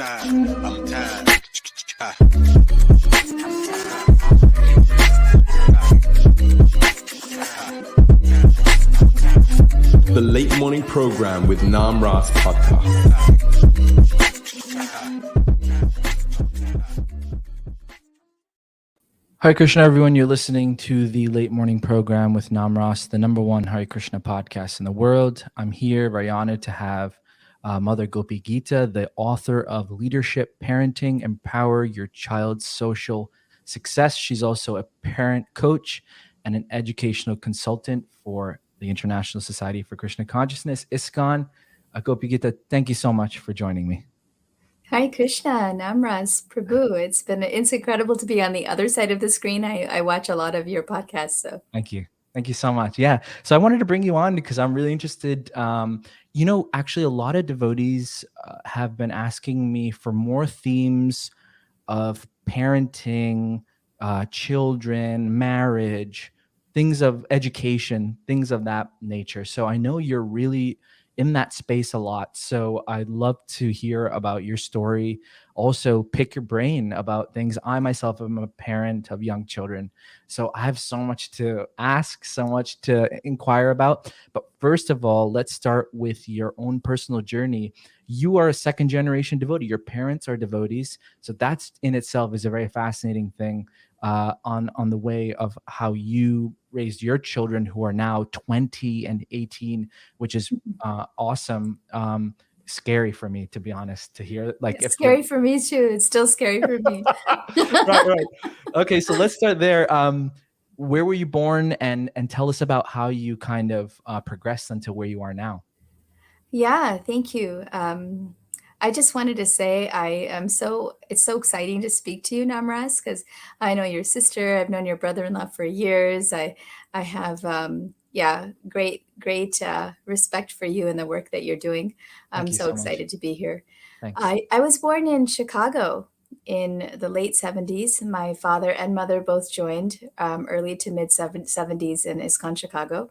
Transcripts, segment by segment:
The Late Morning Program with Nam Ras Podcast. Hare Krishna, everyone. You're listening to the Late Morning Program with Nam Ras, the number one Hare Krishna podcast in the world. I'm here, very honored to have Mother Gopi Gita, the author of Leadership, Parenting, Empower Your Child's Social Success. She's also a parent coach and an educational consultant for the International Society for Krishna Consciousness, ISKCON. Gopi Gita, thank you so much for joining me. Hi, Krishna, Namras, Prabhu. It's incredible to be on the other side of the screen. I watch a lot of your podcasts. So Thank you. Thank you so much. Yeah. So I wanted to bring you on because I'm really interested. Actually, a lot of devotees have been asking me for more themes of parenting, children, marriage, things of education, things of that nature. So I know you're really in that space a lot. So I'd love to hear about your story. Also pick your brain about things. I myself am a parent of young children. So I have so much to ask, so much to inquire about. But first of all, let's start with your own personal journey. You are a second generation devotee. Your parents are devotees. So that's in itself is a very fascinating thing on the way of how you raised your children who are now 20 and 18, which is awesome. Scary for me, to be honest, to hear. It's scary for me too. It's still scary for me. Right. Okay, so let's start there. Where were you born, and tell us about how you kind of progressed until where you are now. Yeah, thank you. I just wanted to say it's so exciting to speak to you, Namras, because I know your sister. I've known your brother-in-law for years. I have great respect for you and the work that you're doing. I'm so excited to be here. Thanks. I was born in Chicago in the late 70s. My father and mother both joined early to mid 70s in ISKCON Chicago.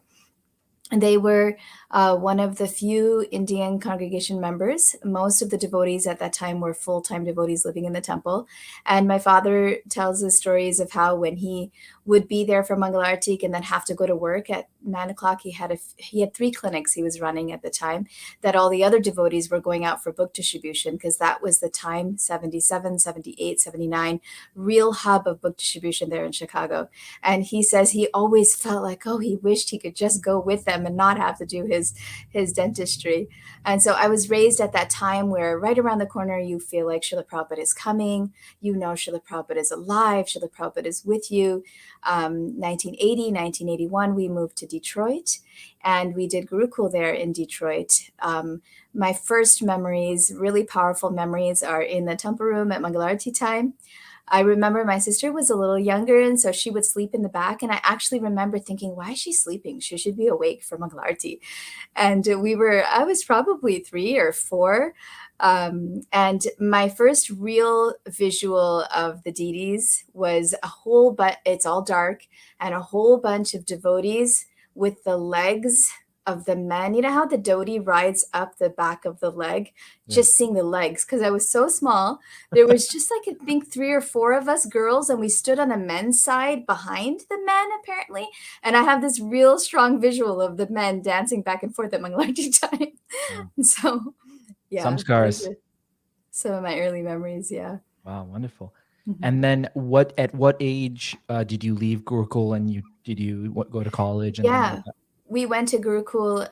And they were one of the few Indian congregation members. Most of the devotees at that time were full-time devotees living in the temple. And my father tells us stories of how when he would be there for Mangalartik and then have to go to work at 9 o'clock, he had 3 clinics he was running at the time, that all the other devotees were going out for book distribution, because that was the time, 77, 78, 79, real hub of book distribution there in Chicago. And he says he always felt like, he wished he could just go with them and not have to do his dentistry. And so I was raised at that time where right around the corner, you feel like Srila Prabhupada is coming. You know Srila Prabhupada is alive. Srila Prabhupada is with you. 1980, 1981, we moved to Detroit, and we did Gurukul there in Detroit. My first memories, really powerful memories, are in the temple room at Mangalarti time. I remember my sister was a little younger, and so she would sleep in the back. And I actually remember thinking, why is she sleeping? She should be awake for Mangalarti. And I was probably 3 or 4. And my first real visual of the deities was it's all dark, and a whole bunch of devotees with the legs of the men. You know how the dhoti rides up the back of the leg? Yeah. Just seeing the legs, because I was so small. There was just I think 3 or 4 of us girls, and we stood on the men's side behind the men, apparently. And I have this real strong visual of the men dancing back and forth at Mangalarti time. Yeah. So, yeah. Some scars. Some of my early memories, yeah. Wow, wonderful. Mm-hmm. And then at what age did you leave Gurukul, and did you go to college? And we went to Gurukul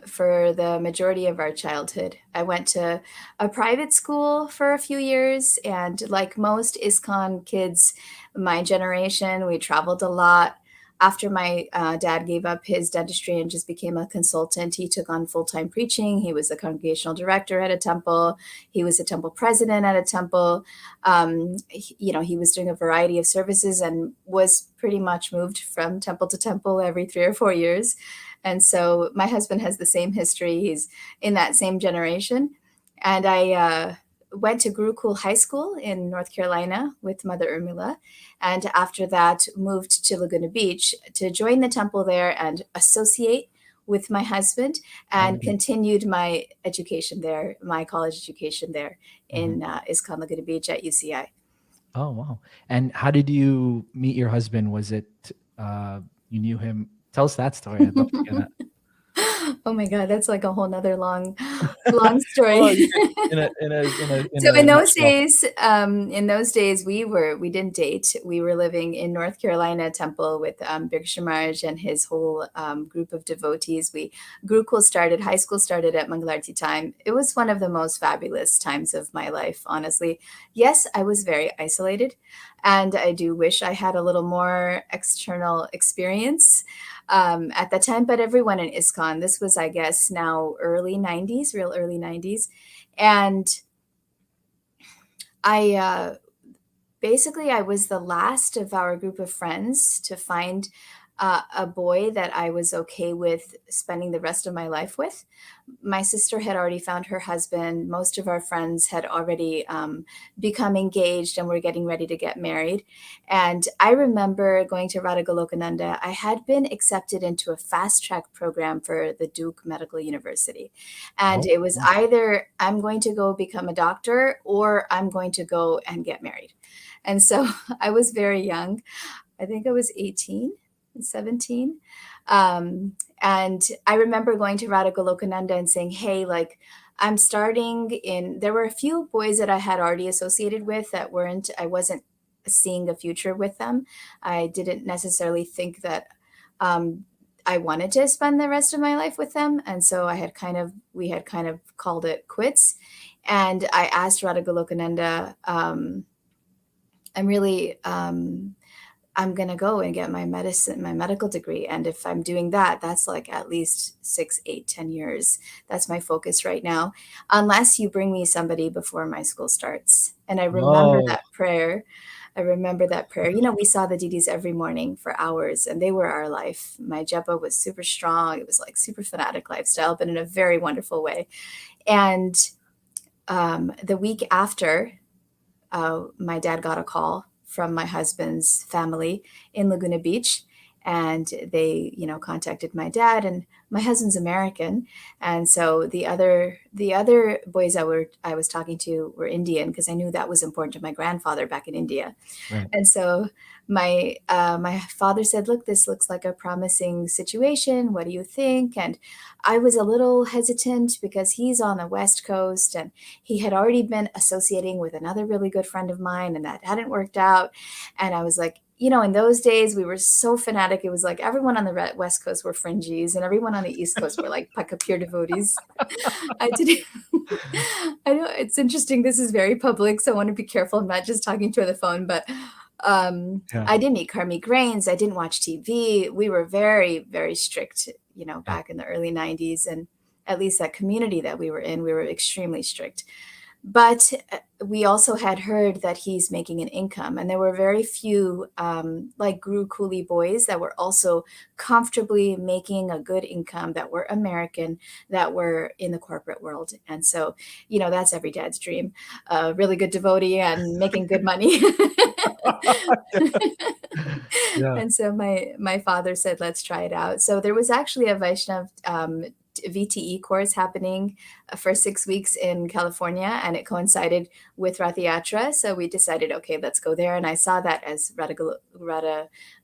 for the majority of our childhood. I went to a private school for a few years, and like most ISKCON kids, my generation, we traveled a lot. After my dad gave up his dentistry and just became a consultant, he took on full-time preaching. He was the congregational director at a temple. He was a temple president at a temple. He was doing a variety of services and was pretty much moved from temple to temple every 3 or 4 years. And so my husband has the same history. He's in that same generation. And I went to Gurukul High School in North Carolina with Mother Urmila, and after that moved to Laguna Beach to join the temple there and associate with my husband and Okay. continued my education there, my college education there in ISKCON Laguna Beach at UCI. Oh, wow. And how did you meet your husband? Was it you knew him? Tell us that story. I'd love to hear that. Oh my God, that's like a whole nother long Well, story. you could in So a nutshell. in those days, we didn't date. We were living in North Carolina Temple with Bhiksha Maharaj and his whole group of devotees. High school started at Mangalarti time. It was one of the most fabulous times of my life, honestly. Yes, I was very isolated, and I do wish I had a little more external experience at that time. But everyone in ISKCON, this was, I guess, now early 90s, real early 90s. And I was the last of our group of friends to find a boy that I was okay with spending the rest of my life with. My sister had already found her husband. Most of our friends had already become engaged and were getting ready to get married. And I remember going to Radha Golokananda. I had been accepted into a fast track program for the Duke Medical University. And Oh, it was wow. either I'm going to go become a doctor or I'm going to go and get married. And so I was very young. I think I was 18, 17. And I remember going to Radha Golokananda and saying, hey, like, there were a few boys that I had already associated with that I wasn't seeing a future with them. I didn't necessarily think that I wanted to spend the rest of my life with them. And so we had kind of called it quits. And I asked Radha Golokananda, I'm going to go and get my medical degree. And if I'm doing that, that's like at least 6, 8, 10 years. That's my focus right now, unless you bring me somebody before my school starts. And I remember Oh, that prayer. We saw the Didis every morning for hours, and they were our life. My japa was super strong. It was like super fanatic lifestyle, but in a very wonderful way. And the week after, my dad got a call from my husband's family in Laguna Beach, and they, contacted my dad. And my husband's American, and so the other boys I was talking to were Indian, because I knew that was important to my grandfather back in India. right. And so my father said, look, this looks like a promising situation. What do you think? And I was a little hesitant because he's on the West Coast and he had already been associating with another really good friend of mine, and that hadn't worked out. And I was like, in those days we were so fanatic. It was like everyone on the West Coast were fringies and everyone on the East Coast were like pure devotees. I didn't. I know it's interesting. This is very public, so I want to be careful. I'm not just talking to the phone, but Yeah. I didn't eat karmic grains. I didn't watch TV. We were very, very strict, Yeah. back in the early 90s. And at least that community that we were in, we were extremely strict. But we also had heard that he's making an income. And there were very few like Guru Coolie boys that were also comfortably making a good income, that were American, that were in the corporate world. And so, that's every dad's dream, a really good devotee and making good money. Yeah. And so my father said, let's try it out. So there was actually a Vaishnav VTE course happening for 6 weeks in California, and it coincided with Rath Yatra. So we decided, okay, let's go there. And I saw that as Radha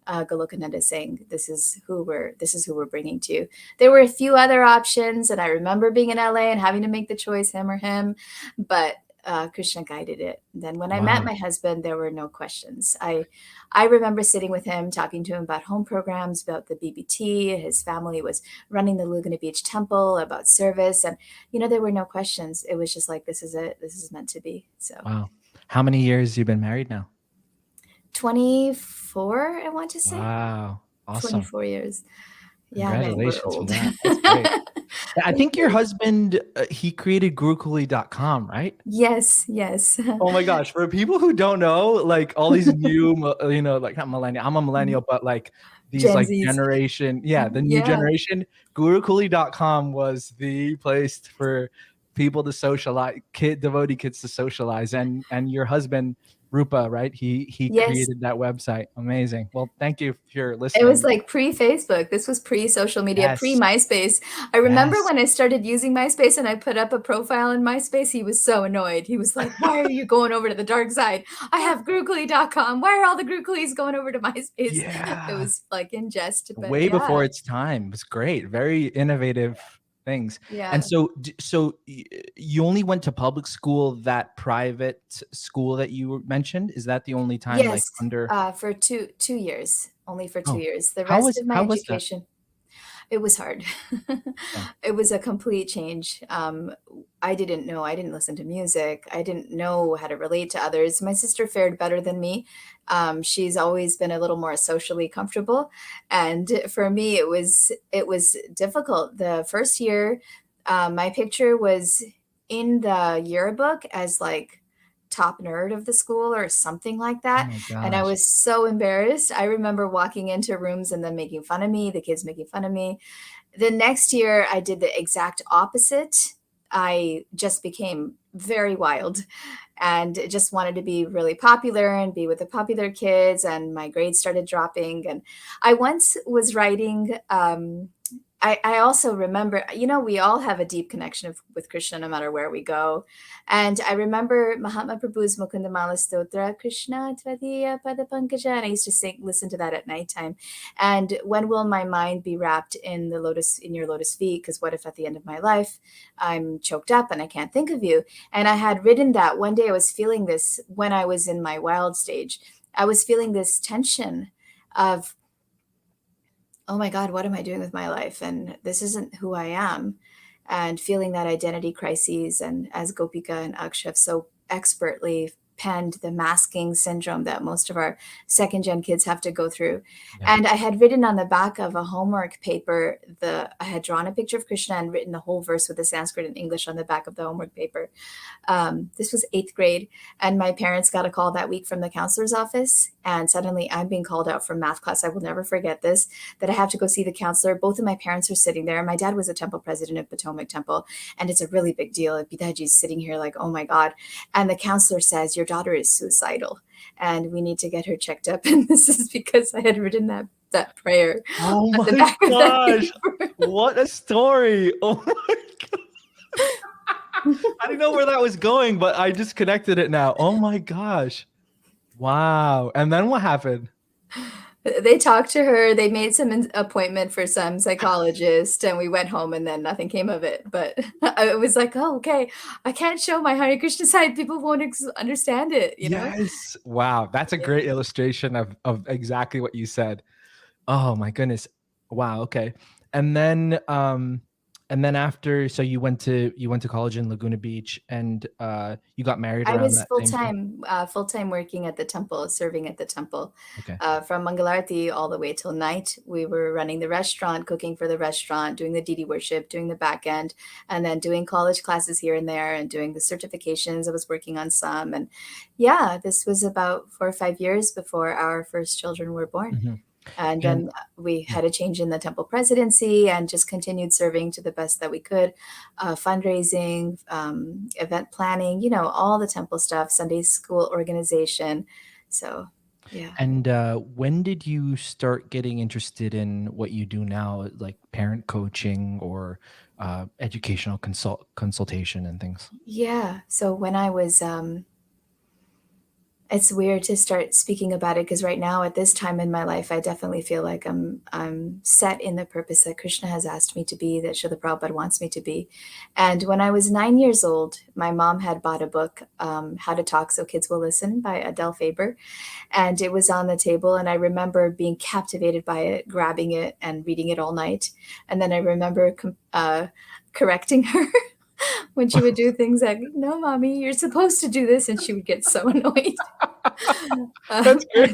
Golokananda saying, this is who we're bringing to you. There were a few other options, and I remember being in LA and having to make the choice, him or him, but Krishna guided it. Then when I met Wow. my husband, there were no questions. I remember sitting with him, talking to him about home programs, about the BBT. His family was running the Laguna Beach Temple, about service. And, there were no questions. It was just like, this is it. This is meant to be. So Wow. How many years you been married now? 24, I want to say. Wow. Awesome. 24 years. Yeah, man, we're Congratulations for old. that. That's great. I Thank think your you. husband, he created gurukuli.com, right? Yes, yes. Oh my gosh. For people who don't know, like all these new, like not millennial, I'm a millennial, but like these Gen like Zs. generation, the new Yeah. generation, gurukuli.com was the place for people to socialize, devotee kids to socialize, and your husband Rupa, right? He Yes. created that website. Amazing. Well, thank you for listening. It was like pre-Facebook. This was pre-social media, Yes. pre-MySpace. I remember Yes. when I started using MySpace and I put up a profile in MySpace, he was so annoyed. He was like, why are you going over to the dark side? I have Grookly.com. Why are all the Grooklies going over to MySpace? Yeah. It was like in jest, but way yeah. before its time. It was great. Very innovative things. Yeah. And so you only went to public school, that private school that you mentioned? Is that the only time? Yes, like under for 2 years, only for 2 Oh, years. The how rest of my was that? education, it was hard. Yeah. It was a complete change. I didn't know. I didn't listen to music. I didn't know how to relate to others. My sister fared better than me. She's always been a little more socially comfortable, and for me, it was difficult. The first year, my picture was in the yearbook as like top nerd of the school or something like Oh that. my And I gosh. was so embarrassed. I remember walking into rooms and them making fun of me, the kids making fun of me. The next year, I did the exact opposite. I just became very wild and just wanted to be really popular and be with the popular kids. And my grades started dropping. And I once was writing, I also remember, we all have a deep connection with Krishna no matter where we go. And I remember Mahatma Prabhu's Mukundamala Stotra, Krishna Tvadiya Pada Pankaja, and I used to listen to that at nighttime. And when will my mind be wrapped in your lotus feet? Because what if at the end of my life I'm choked up and I can't think of you? And I had written that one day. I was feeling this when I was in my wild stage. I was feeling this tension of, oh my God, what am I doing with my life? And this isn't who I am. And feeling that identity crises. And as Gopika and Akshay have so expertly penned, the masking syndrome that most of our second gen kids have to go through. Yeah. And I had written on the back of a homework paper, I had drawn a picture of Krishna and written the whole verse with the Sanskrit and English on the back of the homework paper. This was 8th grade. And my parents got a call that week from the counselor's office. And suddenly I'm being called out from math class. I will never forget this, that I have to go see the counselor. Both of my parents are sitting there. My dad was a temple president of Potomac Temple. And it's a really big deal. Pidaji's sitting here like, oh my God. And the counselor says, your daughter is suicidal and we need to get her checked up. And this is because I had written that prayer. Oh on the my back of that gosh. paper. What a story. Oh my God. I didn't know where that was going, but I just connected it now. Oh my gosh. Wow. And then what happened? They talked to her. They made some appointment for some psychologist, and we went home, and then nothing came of it. But I was like, "Oh, okay. I can't show my Hare Krishna side. People won't understand it." Yes. Wow. That's a great illustration of exactly what you said. Oh my goodness. Wow. Okay. And then after, so you went to college in Laguna Beach, and you got married I around was that same time? full time working at the temple, serving at the temple. Okay. From Mangalarti all the way till night. We were running the restaurant, cooking for the restaurant, doing the Didi worship, doing the back end, and then doing college classes here and there, and doing the certifications. I was working on some, and yeah, this was about 4 or 5 years before our first children were born. Mhm. And then we had a change in the temple presidency and just continued serving to the best that we could, fundraising, event planning, all the temple stuff, Sunday school organization. So, yeah. And when did you start getting interested in what you do now, like parent coaching or educational consultation and things? Yeah. So when I was, it's weird to start speaking about it because right now at this time in my life, I definitely feel like I'm set in the purpose that Krishna has asked me to be, that Srila Prabhupada wants me to be. And when I was 9 years old, my mom had bought a book, How to Talk So Kids Will Listen by Adele Faber. And it was on the table. And I remember being captivated by it, grabbing it and reading it all night. And then I remember correcting her when she would do things like, no, mommy, you're supposed to do this. And she would get so annoyed. That's great.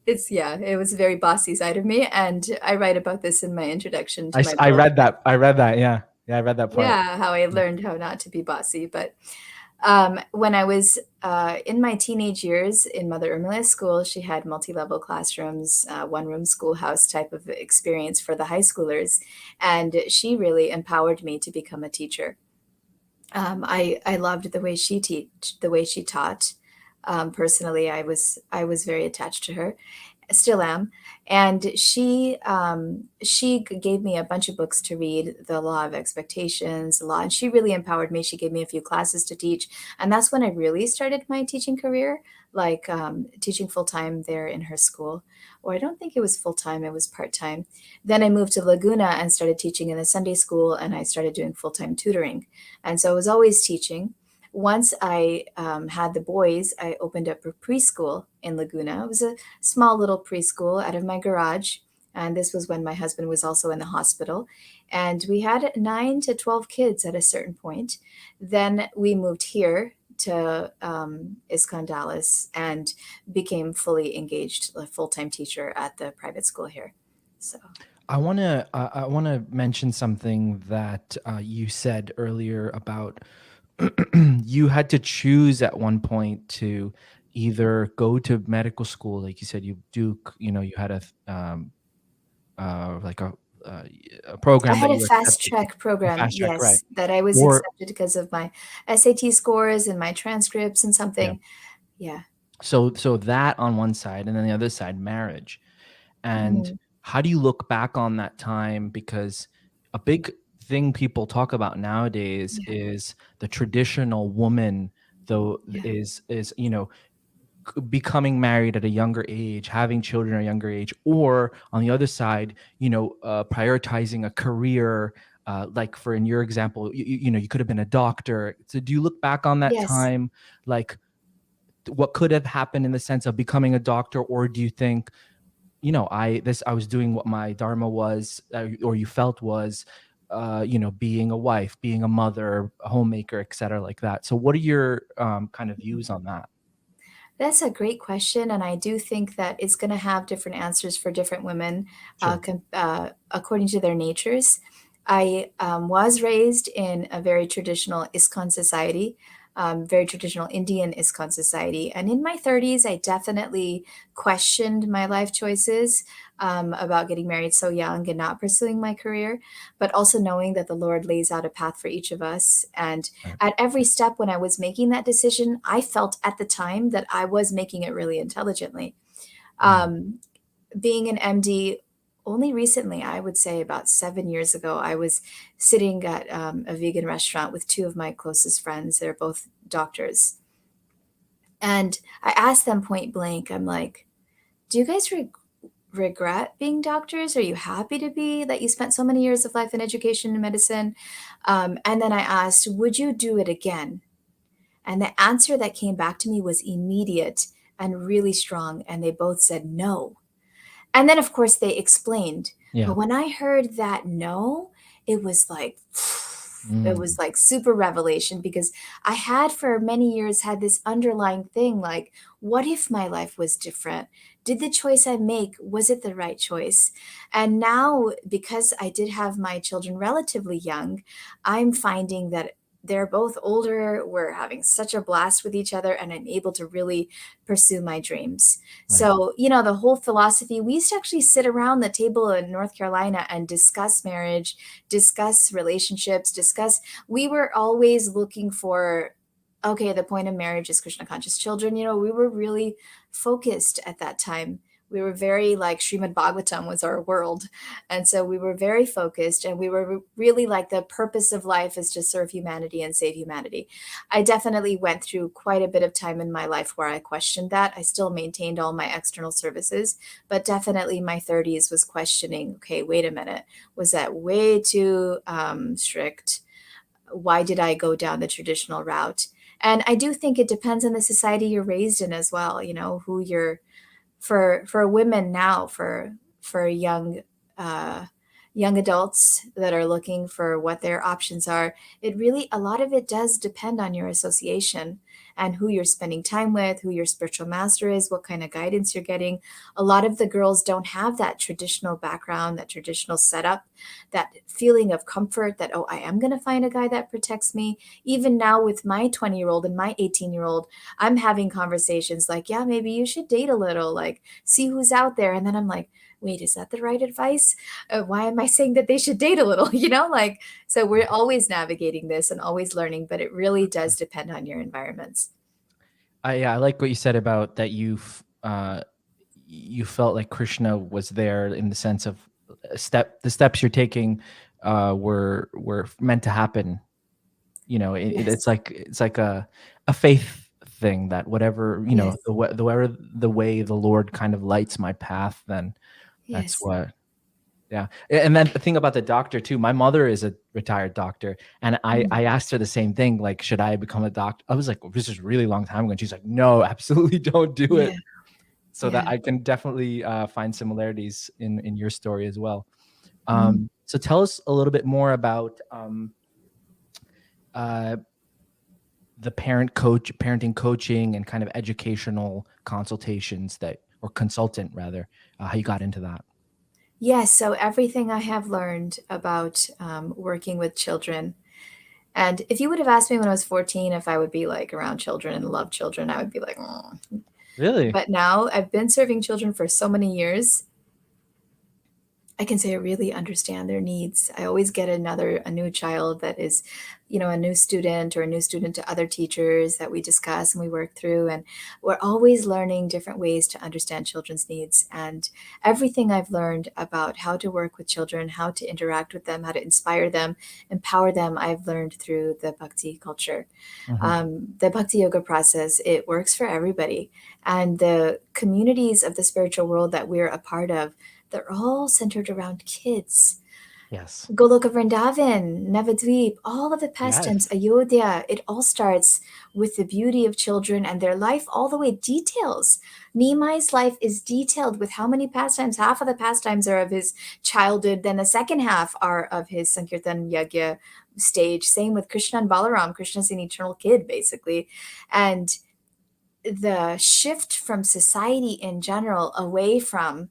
It was a very bossy side of me. And I write about this in my introduction to my I book. read that. Yeah. Yeah, I read that part. Yeah, how I learned how not to be bossy. But When I was in my teenage years in Mother Urmila's school, she had multi-level classrooms, one-room schoolhouse type of experience for the high schoolers, and she really empowered me to become a teacher. I loved the way the way she taught. Personally, I was very attached to her, still am. And she gave me a bunch of books to read, the law of expectations, the law, and she really empowered me. She gave me a few classes to teach, and that's when I really started my teaching career, like teaching full time there in her school. Or I don't think it was full time; it was part time. Then I moved to Laguna and started teaching in the Sunday school, and I started doing full time tutoring, and so I was always teaching. Once I had the boys, I opened up a preschool in Laguna. It was a small little preschool out of my garage. And this was when my husband was also in the hospital. And we had 9 to 12 kids at a certain point. Then we moved here to ISKCON Dallas and became fully engaged, a full-time teacher at the private school here. So I want to mention something that you said earlier about you had to choose at one point to either go to medical school, like you said, you had like uh, a I program had that a you were fast accepted, track a program, fast track, right? yes, that I was Or accepted because of my SAT scores and my transcripts and yeah, something. Yeah. so that on one side, and then the other side, marriage. And Mhm. how do you look back on that time? Because a big thing people talk about nowadays Yeah. is the traditional woman, though, Yeah. is becoming married at a younger age, having children at a younger age, or on the other side, prioritizing a career. Like for in your example, you could have been a doctor. So do you look back on that Yes. time, like what could have happened in the sense of becoming a doctor, or do you think, I was doing what my dharma was, or you felt was, being a wife, being a mother, a homemaker, etc., like that. So what are your kind of views on that? That's a great question, and I do think that it's gonna have different answers for different women, Sure. according to their natures. I, was raised in a very traditional ISKCON society, very traditional Indian ISKCON society, and in my 30s, I definitely questioned my life choices, about getting married so young and not pursuing my career, but also knowing that the Lord lays out a path for each of us, and Right. at every step when I was making that decision, I felt at the time that I was making it really intelligently. Mm. Um, Being an MD, only recently, I would say about 7 years ago, I was sitting at a vegan restaurant with two of my closest friends. They're both doctors. And I asked them point blank, I'm like, do you guys regret being doctors? Are you happy to be that you spent so many years of life in education and medicine? And then I asked, would you do it again? And the answer that came back to me was immediate and really strong. And they both said no. And then, of course, they explained. Yeah. But when I heard that no, it was like, it Mm. was like super revelation because I had for many years had this underlying thing like, what if my life was different? Did the choice I make, was it the right choice? And now, because I did have my children relatively young, I'm finding that they're both older. We're having such a blast with each other, and I'm able to really pursue my dreams. Right. So, the whole philosophy, we used to actually sit around the table in North Carolina and discuss marriage, discuss relationships, we were always looking for, okay, the point of marriage is Krishna conscious children. We were really focused at that time. We were very like Srimad Bhagavatam was our world. And so we were very focused and we were really like the purpose of life is to serve humanity and save humanity. I definitely went through quite a bit of time in my life where I questioned that. I still maintained all my external services, but definitely my 30s was questioning, okay, wait a minute, was that way too strict? Why did I go down the traditional route? And I do think it depends on the society you're raised in as well, who you're for women now, for young uh young adults that are looking for what their options are, a lot of it does depend on your association and who you're spending time with, who your spiritual master is, what kind of guidance you're getting. A lot of the girls don't have that traditional background, that traditional setup, that feeling of comfort that, oh, I am going to find a guy that protects me. Even now with my 20-year-old and my 18-year-old, I'm having conversations like, yeah, maybe you should date a little, like see who's out there. And then I'm like, wait, is that the right advice? Why am I saying that they should date a little? Like, so we're always navigating this and always learning, but it really does depend on your environments. I like what you said about that you felt like Krishna was there in the sense of the steps you're taking were meant to happen. Yes. It's like a faith thing that whatever, Yes. the way the Lord kind of lights my path, then that's Yes. what. Yeah. And then the thing about the doctor too, my mother is a retired doctor, and I asked her the same thing, like, should I become a doctor? I was like, this is a really long time ago. And she's like, no, absolutely don't do Yeah. it. So that Yeah. I can definitely find similarities in your story as well. Mhm. So tell us a little bit more about uh, the parenting coaching and kind of educational consultations or consultant rather, how you got into that. Yes. So everything I have learned about working with children, and if you would have asked me when I was 14 if I would be like around children and love children, I would be like, "Mm." Really? But now I've been serving children for so many years, I can say I really understand their needs. I always get a new child that is, a new student or a new student to other teachers that we discuss and we work through. And we're always learning different ways to understand children's needs. And everything I've learned about how to work with children, how to interact with them, how to inspire them, empower them, I've learned through the Bhakti culture. Mhm. The Bhakti yoga process, it works for everybody. And the communities of the spiritual world that we're a part of, they're all centered around kids. Yes. Goloka Vrindavan, Navadvip, all of the pastimes, Yes. Ayodhya, it all starts with the beauty of children and their life, all the way details. Nimai's life is detailed with how many pastimes. Half of the pastimes are of his childhood, then the second half are of his Sankirtan Yagya stage. Same with Krishna and Balaram. Krishna's an eternal kid, basically. And the shift from society in general away from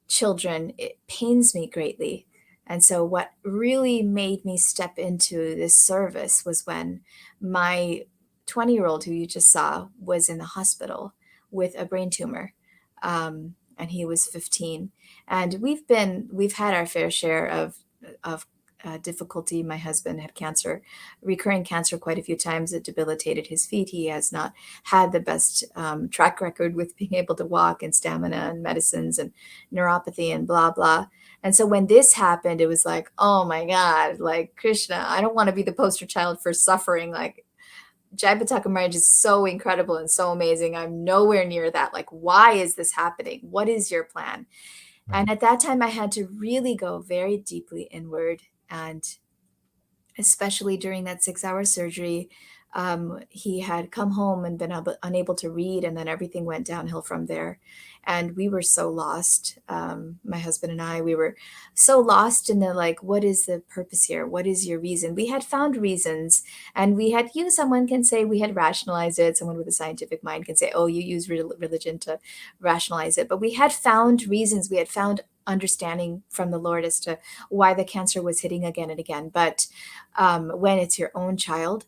children, it pains me greatly. And so, what really made me step into this service was when my 20-year-old, who you just saw, was in the hospital with a brain tumor. And he was 15. And we've had our fair share of difficulty. My husband had cancer, recurring cancer, quite a few times. It debilitated his feet. He has not had the best track record with being able to walk and stamina and medicines and neuropathy and blah blah. And so when this happened, it was like, oh my god, like Krishna, I don't want to be the poster child for suffering. Like Jaipataka marriage is so incredible and so amazing. I'm nowhere near that. Like, why is this happening? What is your plan? Right. And at that time, I had to really go very deeply inward. And especially during that 6-hour surgery, he had come home and been unable to read, and then everything went downhill from there. And we were so lost. My husband and I, we were so lost in the like, what is the purpose here? What is your reason? We had found reasons, and we had, someone can say we had rationalized it. Someone with a scientific mind can say, oh, you use religion to rationalize it. But we had found reasons. We had found understanding from the Lord as to why the cancer was hitting again and again. But when it's your own child,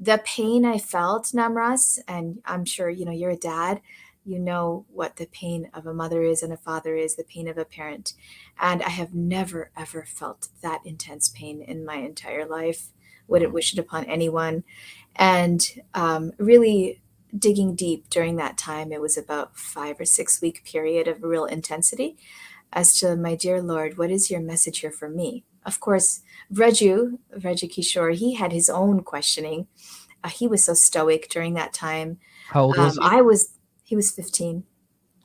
the pain I felt, Namras, and I'm sure you're a dad, you know what the pain of a mother is and a father is, the pain of a parent. And I have never ever felt that intense pain in my entire life. Wouldn't Wow. wish it upon anyone. And really digging deep during that time, it was about 5 or 6 week period of real intensity as to, my dear Lord, what is your message here for me? Of course, Vraju Kishore, he had his own questioning. He was so stoic during that time. How old was he? He was 15.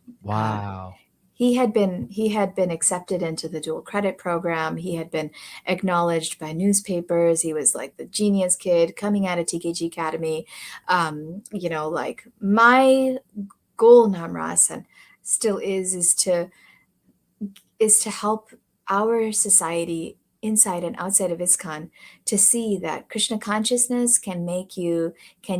Uh, Wow. he had been accepted into the dual credit program. He had been acknowledged by newspapers. He was like the genius kid coming out of TKG Academy. Like my goal, Namras, and still is to help our society inside and outside of ISKCON to see that Krishna consciousness can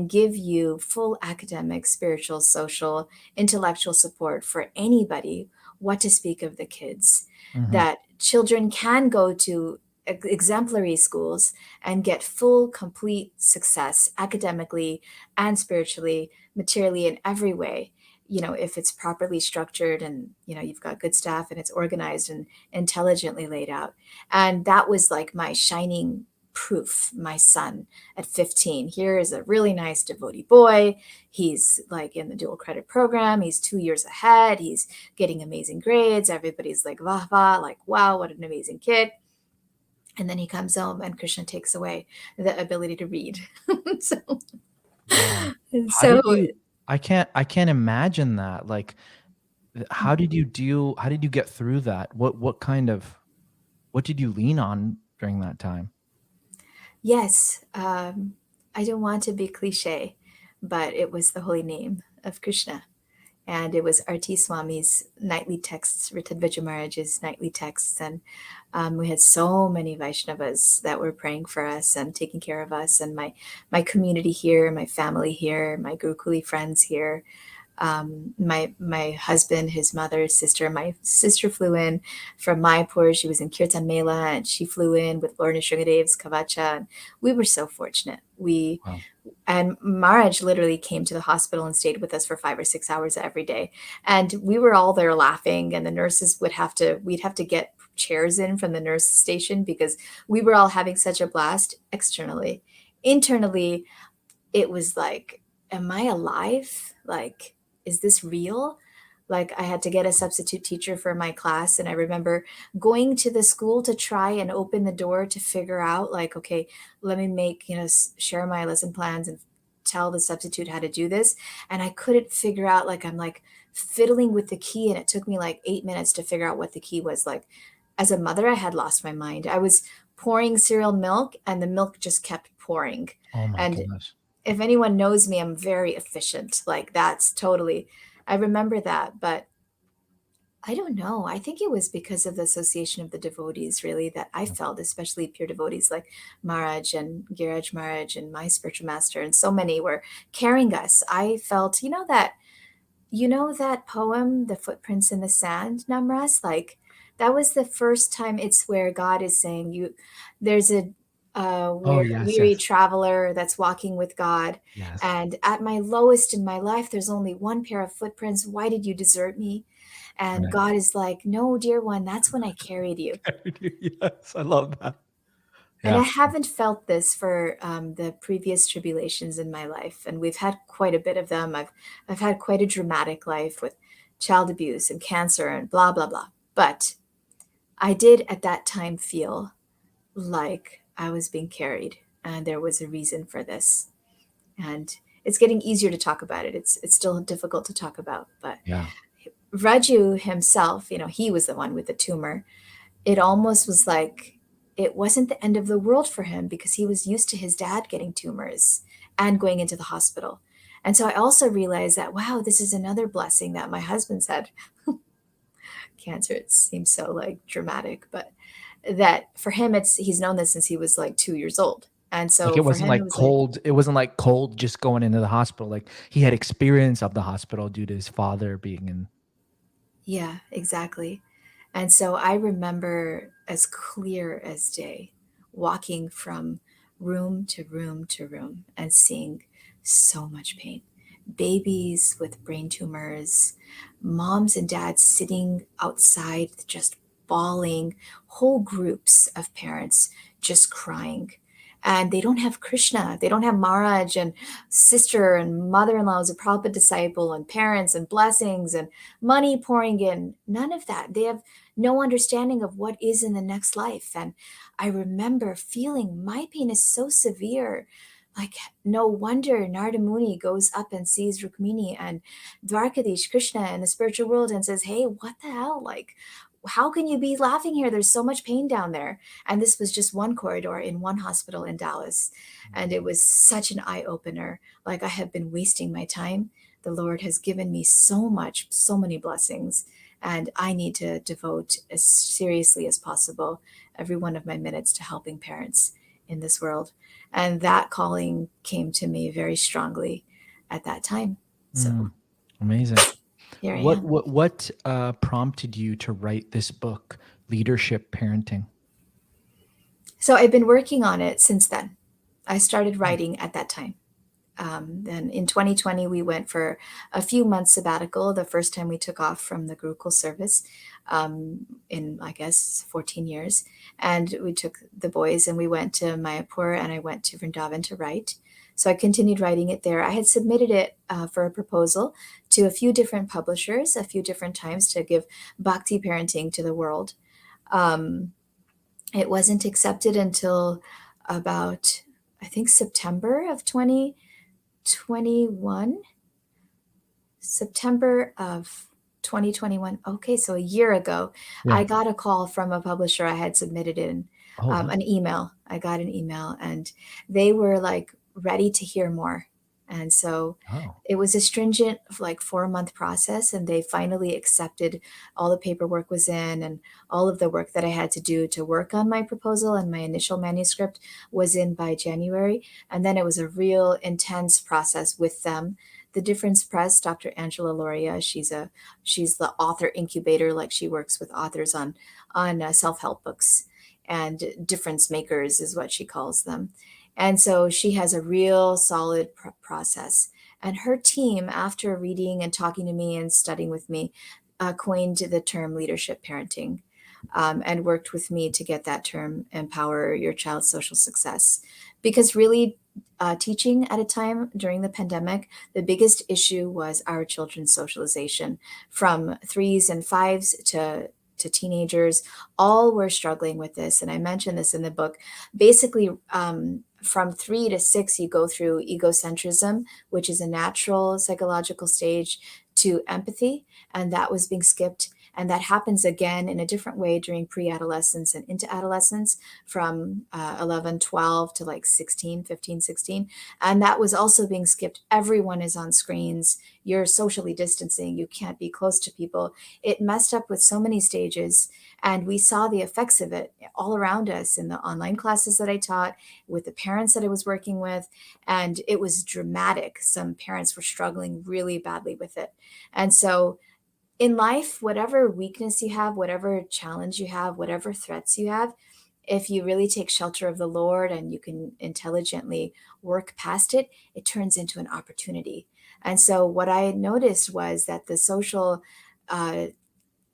give you full academic, spiritual, social, intellectual support for anybody, what to speak of the kids. That children can go to exemplary schools and get full, complete success academically and spiritually, materially, in every way. If it's properly structured and, you've got good staff and it's organized and intelligently laid out. And that was like my shining proof. My son at 15, here is a really nice devotee boy. He's like in the dual credit program. He's 2 years ahead. He's getting amazing grades. Everybody's like, vah, vah, like, wow, what an amazing kid. And then he comes home and Krishna takes away the ability to read. so, Wow. and How so did you, I can't imagine that. Like, how did you get through that? What did you lean on during that time? yes, I don't want to be cliche, but it was the holy name of Krishna. And it was R.T. Swami's nightly texts, Ritabhija Maharaj's nightly texts. And we had so many Vaishnavas that were praying for us and taking care of us. And my community here, my family here, my Gurukuli friends here, my husband, his mother, his sister. My sister flew in from Mayapur. She was in Kirtan Mela, and she flew in with Lord Nisringadev's Kavacha. And we were so fortunate. Wow. And Maharaj literally came to the hospital and stayed with us for 5 or 6 hours every day. And we were all there laughing, and the nurses we'd have to get chairs in from the nurse station because we were all having such a blast externally. Internally, it was like, am I alive? Like, is this real? Like, I had to get a substitute teacher for my class. And I remember going to the school to try and open the door to figure out, like, okay, let me share my lesson plans and tell the substitute how to do this. And I couldn't figure out, like, I'm like fiddling with the key. And it took me like 8 minutes to figure out what the key was. Like, as a mother, I had lost my mind. I was pouring cereal milk and the milk just kept pouring. Oh my And goodness. if anyone knows me, I'm very efficient. Like, that's totally, I remember that, but I don't know. I think it was because of the association of the devotees, really, that I felt, especially pure devotees like Maharaj and Giraj Maharaj and my spiritual master, and so many were carrying us. I felt, that poem, The Footprints in the Sand, Namras? Like, that was the first time it's where God is saying, there's a Oh weary yes. traveler that's walking with God. Yes. And at my lowest in my life, there's only one pair of footprints. Why did you desert me? And Right. God is like, no, dear one, that's when I carried you. Yes, I love that. And I Yeah. haven't felt this for the previous tribulations in my life. And we've had quite a bit of them. I've had quite a dramatic life with child abuse and cancer and blah, blah, blah. But I did at that time feel like I was being carried, and there was a reason for this. And it's getting easier to talk about it. It's still difficult to talk about, but Yeah. Raju himself, he was the one with the tumor. It almost was like it wasn't the end of the world for him because he was used to his dad getting tumors and going into the hospital. And so I also realized that, wow, this is another blessing that my husband's had. Cancer, it seems so like dramatic, but that for him, he's known this since he was like 2 years old. And Like so it for wasn't him, it like was like, cold. It wasn't like cold just going into the hospital. Like he had experience of the hospital due to his father being in. yeah, exactly. And so I remember as clear as day walking from room to room to room and seeing so much pain. Babies with brain tumors, moms and dads sitting outside just bawling, whole groups of parents just crying. And they don't have Krishna. They don't have Maharaj and sister and mother-in-law who's a Prabhupada disciple and parents and blessings and money pouring in. None of that. They have no understanding of what is in the next life. And I remember feeling my pain is so severe. Like, no wonder Narada Muni goes up and sees Rukmini and Dwarkadish, Krishna in the spiritual world and says, hey, what the hell? Like, how can you be laughing here? There's so much pain down there. And this was just one corridor in one hospital in Dallas. And it was such an eye opener. Like, I have been wasting my time. The Lord has given me so much, so many blessings. And I need to devote as seriously as possible every one of my minutes to helping parents in this world. And that calling came to me very strongly at that time. So Amazing. here I What am. prompted you to write this book, Leadership Parenting? So I've been working on it since then. I started writing at that time. Then in 2020, we went for a few months sabbatical, the first time we took off from the Gurukul service in, I guess, 14 years. And we took the boys and we went to Mayapur and I went to Vrindavan to write. So I continued writing it there. I had submitted it for a proposal to a few different publishers, a few different times to give bhakti parenting to the world. It wasn't accepted until about, I think, September of 2021. September of 2021. Okay, so a year ago, Yeah. I got a call from a publisher I had submitted in Wow. an email. I got an email and they were like ready to hear more. And so Oh. it was a stringent, like 4-month process. And they finally accepted all the paperwork was in and all of the work that I had to do to work on my proposal and my initial manuscript was in by January. And then it was a real intense process with them. The Difference Press, Dr. Angela Loria, she's the author incubator, like she works with authors on self-help books, and difference makers is what she calls them. And so she has a real solid process. And her team, after reading and talking to me and studying with me, coined the term leadership parenting, and worked with me to get that term, empower your child's social success. Because really, teaching at a time during the pandemic, the biggest issue was our children's socialization from 3s and 5s to teenagers. All were struggling with this. And I mentioned this in the book. Basically, from 3 to 6, you go through egocentrism, which is a natural psychological stage, to empathy. And that was being skipped. And that happens again in a different way during pre-adolescence and into adolescence from 11, 12 to like 16, 15, 16. And that was also being skipped. Everyone is on screens. You're socially distancing. You can't be close to people. It messed up with so many stages. And we saw the effects of it all around us in the online classes that I taught, with the parents that I was working with. And it was dramatic. Some parents were struggling really badly with it. And so in life, whatever weakness you have, whatever challenge you have, whatever threats you have, if you really take shelter of the Lord and you can intelligently work past it, it turns into an opportunity. And so what I noticed was that the social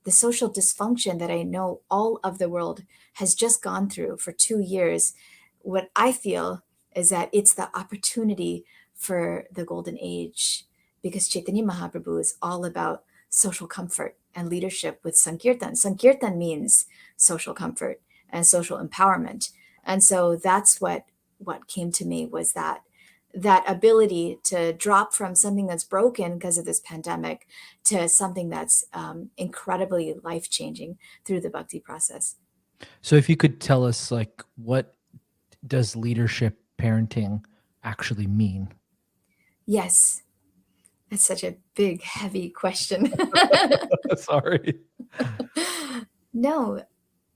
dysfunction that I know all of the world has just gone through for 2 years, what I feel is that it's the opportunity for the golden age, because Chaitanya Mahaprabhu is all about social comfort and leadership with Sankirtan. Sankirtan means social comfort and social empowerment. And so that's what came to me, was that ability to drop from something that's broken because of this pandemic to something that's incredibly life-changing through the bhakti process. So if you could tell us, like, what does leadership parenting actually mean? Yes, that's such a big, heavy question. Sorry. No,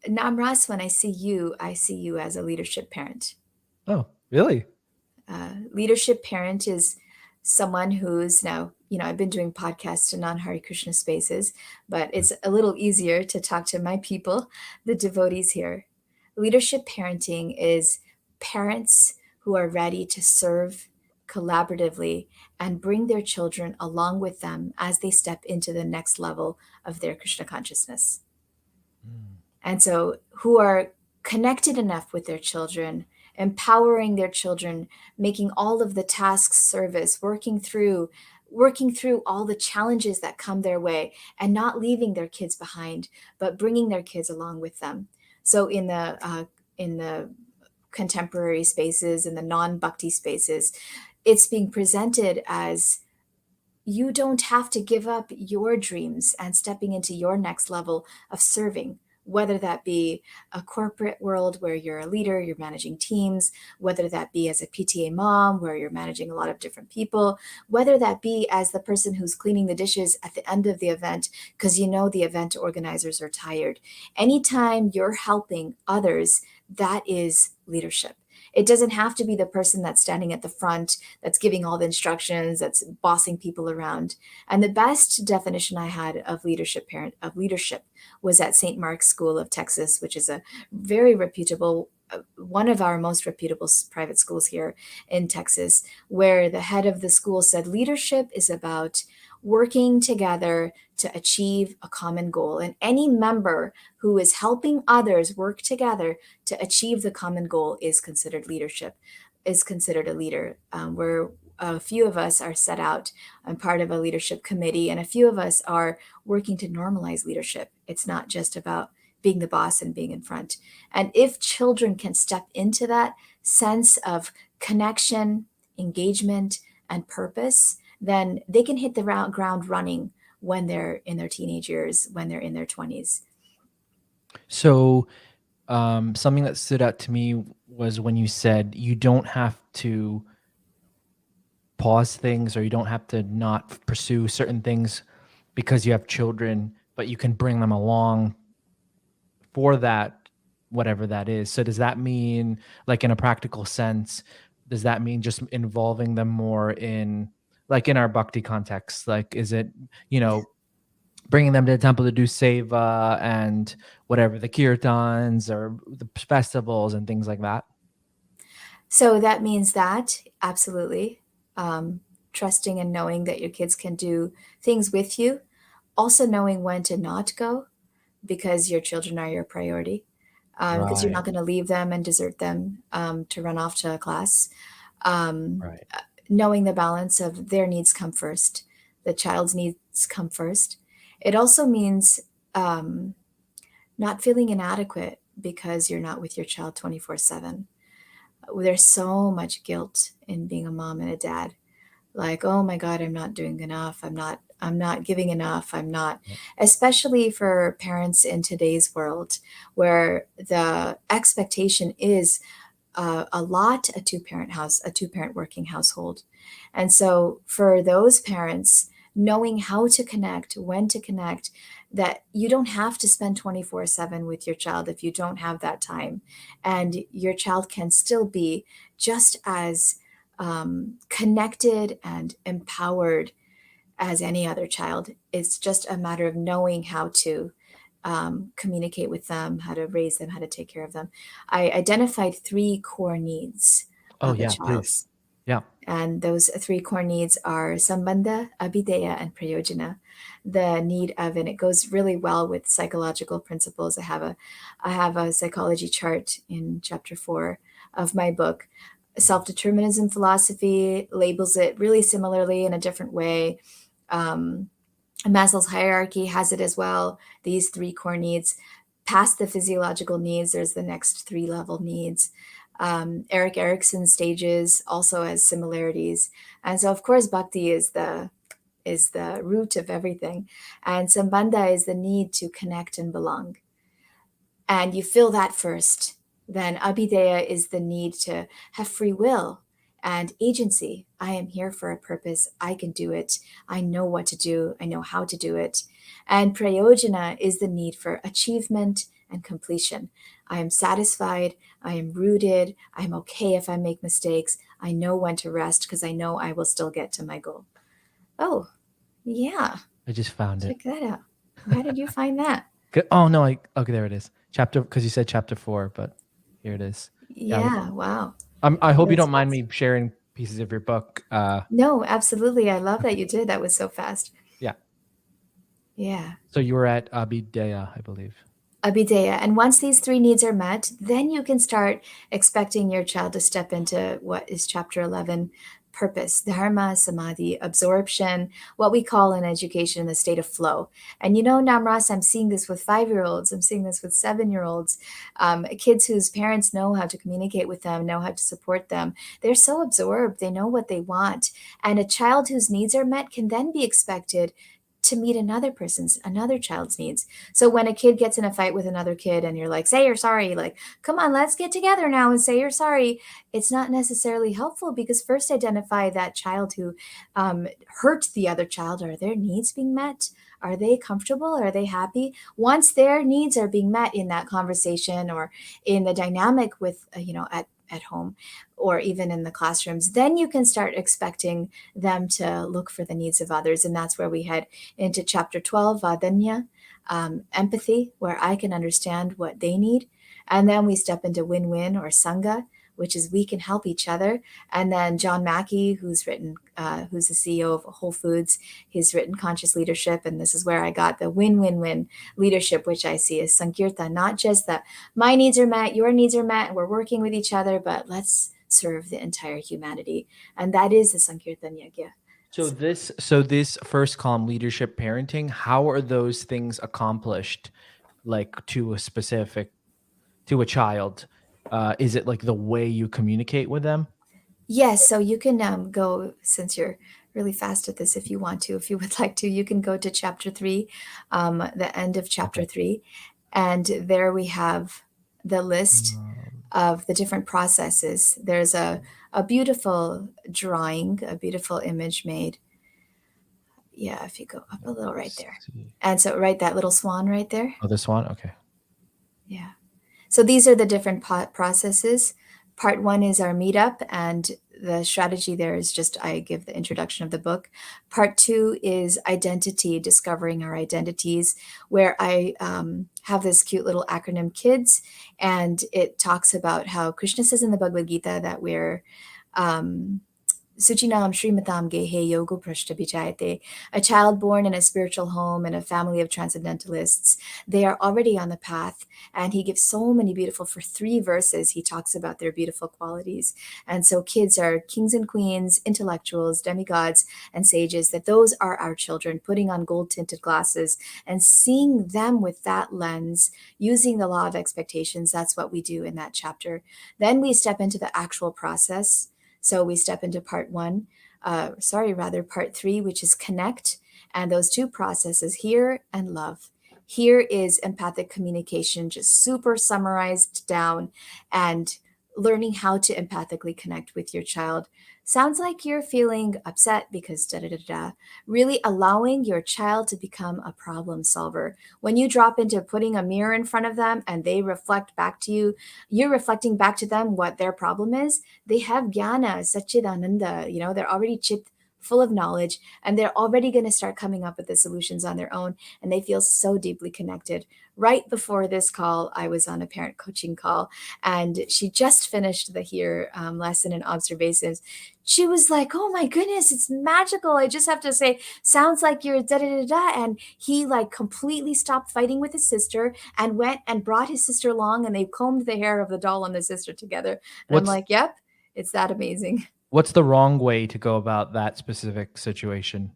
Namras, when I see you as a leadership parent. Oh, really? Leadership parent is someone who's now, I've been doing podcasts to non-Hare Krishna spaces, but it's a little easier to talk to my people, the devotees here. Leadership parenting is parents who are ready to serve collaboratively and bring their children along with them as they step into the next level of their Krishna consciousness. And so who are connected enough with their children, empowering their children, making all of the tasks service, working through all the challenges that come their way, and not leaving their kids behind, but bringing their kids along with them. So in the contemporary spaces, in the non-bhakti spaces, it's being presented as, you don't have to give up your dreams and stepping into your next level of serving. whether that be a corporate world where you're a leader, you're managing teams, whether that be as a PTA mom where you're managing a lot of different people, whether that be as the person who's cleaning the dishes at the end of the event because you know the event organizers are tired. Anytime you're helping others, that is leadership. It doesn't have to be the person that's standing at the front, that's giving all the instructions, that's bossing people around. And the best definition I had of leadership was at St. Mark's School of Texas, which is a very reputable, one of our most reputable private schools here in Texas, where the head of the school said leadership is about working together to achieve a common goal. And any member who is helping others work together to achieve the common goal is considered leadership, is considered a leader. Where a few of us are set out and part of a leadership committee, and a few of us are working to normalize leadership. It's not just about being the boss and being in front. And if children can step into that sense of connection, engagement, and purpose, then they can hit the ground running when they're in their teenage years, when they're in their 20s. So something that stood out to me was when you said you don't have to pause things, or you don't have to not pursue certain things because you have children, but you can bring them along for that, whatever that is. So does that mean, like in a practical sense, does that mean just involving them more in, like in our bhakti context? Like, is it, bringing them to the temple to do seva and whatever, the kirtans or the festivals and things like that? So that means that, absolutely. Trusting and knowing that your kids can do things with you. Also knowing when to not go because your children are your priority. Because you're Right, not going to leave them and desert them to run off to a class. right. Knowing the balance of their needs come first, the child's needs come first. It also means not feeling inadequate because you're not with your child 24/7. There's so much guilt in being a mom and a dad. Like, oh my God, I'm not doing enough. I'm not giving enough. I'm not, Yep. especially for parents in today's world where the expectation is a two-parent working household. And so for those parents, knowing how to connect, when to connect, that you don't have to spend 24/7 with your child if you don't have that time. And your child can still be just as connected and empowered as any other child. It's just a matter of knowing how to communicate with them, how to raise them, how to take care of them. I identified 3 core needs Oh of a yeah, child. please. Yeah. And those 3 core needs are sambandha, abhideya, and prayojana. The need of, and it goes really well with psychological principles. I have a psychology chart in chapter 4 of my book. Self-determinism philosophy labels it really similarly in a different way. Maslow's hierarchy has it as well. These 3 core needs. Past the physiological needs, there's the next 3 level needs. Eric Erickson's stages also has similarities. And so, of course, bhakti is the root of everything. And sambandha is the need to connect and belong. And you feel that first. Then abhideya is the need to have free will and agency. I am here for a purpose. I can do it. I know what to do. I know how to do it. And prayojana is the need for achievement and completion. I am satisfied. I am rooted. I'm okay if I make mistakes. I know when to rest because I know I will still get to my goal. Oh, yeah. I just found it. Check that out. How did you find that? Good. Oh no, okay, there it is. Chapter, because you said chapter 4, but here it is. Yeah, wow. I hope you That's don't mind fast. me sharing pieces of your book. No, absolutely. I love that you did. That was so fast. Yeah. Yeah. So you were at Abhideya, I believe. Abhideya. And once these 3 needs are met, then you can start expecting your child to step into what is chapter 11 purpose, dharma, samadhi, absorption, what we call in education the state of flow. And Namras, I'm seeing this with 5-year-olds, I'm seeing this with 7-year-olds, kids whose parents know how to communicate with them, know how to support them. They're so absorbed, they know what they want. And a child whose needs are met can then be expected to meet another child's needs. So when a kid gets in a fight with another kid and you're like, say you're sorry, like, come on, let's get together now and say you're sorry. It's not necessarily helpful, because first identify that child who hurt the other child. Are their needs being met? Are they comfortable? Are they happy? Once their needs are being met in that conversation or in the dynamic with, at home or even in the classrooms, then you can start expecting them to look for the needs of others. And that's where we head into chapter 12, Vadanya, empathy, where I can understand what they need. And then we step into win-win, or Sangha, which is we can help each other. And then John Mackey, who's the CEO of Whole Foods, he's written Conscious Leadership. And this is where I got the win-win-win leadership, which I see as Sankirtan, not just that my needs are met, your needs are met, and we're working with each other, but let's serve the entire humanity. And that is the Sankirtan Yagya. So this first column, leadership, parenting, how are those things accomplished, like to a child? Is it like the way you communicate with them? Yes. So you can go, since you're really fast at this, if you would like to, you can go to chapter 3, the end of chapter 3. And there we have the list of the different processes. There's a beautiful drawing, a beautiful image made. Yeah, if you go up a little right there. And so that little swan right there. Oh, the swan? Okay. Yeah. So these are the different processes. Part 1 is our meetup, and the strategy there is just I give the introduction of the book. Part 2 is identity, discovering our identities, where I have this cute little acronym KIDS, and it talks about how Krishna says in the Bhagavad Gita that we're Suchinam Srimatam Gehe Yogo Prashta Vijayate, a child born in a spiritual home and a family of transcendentalists. They are already on the path, and he gives so many beautiful, for 3 verses, he talks about their beautiful qualities. And so kids are kings and queens, intellectuals, demigods, and sages, that those are our children, putting on gold-tinted glasses and seeing them with that lens, using the law of expectations. That's what we do in that chapter. Then we step into the actual process. So we step into part 3, which is connect. And those 2 processes, hear and love. Here is empathic communication, just super summarized down, and learning how to empathically connect with your child. Sounds like you're feeling upset because da-da-da-da. Really allowing your child to become a problem solver. When you drop into putting a mirror in front of them and they reflect back to you, you're reflecting back to them what their problem is. They have jnana, satchidananda, they're already chipped full of knowledge, and they're already going to start coming up with the solutions on their own, and they feel so deeply connected. Right before this call, I was on a parent coaching call, and she just finished the here lesson and observations. She was like, oh my goodness, it's magical. I just have to say, sounds like you're da-da-da-da. And he like completely stopped fighting with his sister and went and brought his sister along, and they combed the hair of the doll and the sister together. And I'm like, yep, it's that amazing. What's the wrong way to go about that specific situation?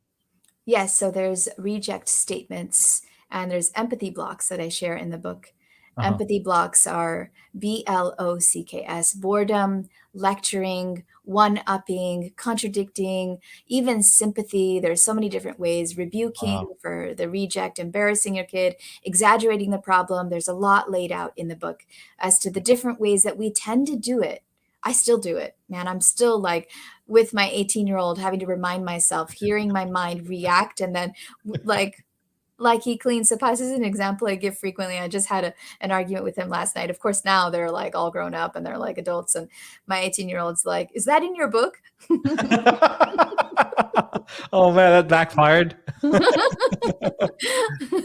Yes, so there's reject statements, and there's empathy blocks that I share in the book. Empathy blocks are BLOCKS, boredom, lecturing, one-upping, contradicting, even sympathy. There's so many different ways. Rebuking for the reject, embarrassing your kid, exaggerating the problem. There's a lot laid out in the book as to the different ways that we tend to do it. I still do it, man. I'm still like with my 18-year-old having to remind myself, hearing my mind react, and then like he cleans the pipes. This is an example I give frequently. I just had an argument with him last night. Of course, now they're like all grown up and they're like adults. And my 18-year-old's like, is that in your book? Oh man, that backfired.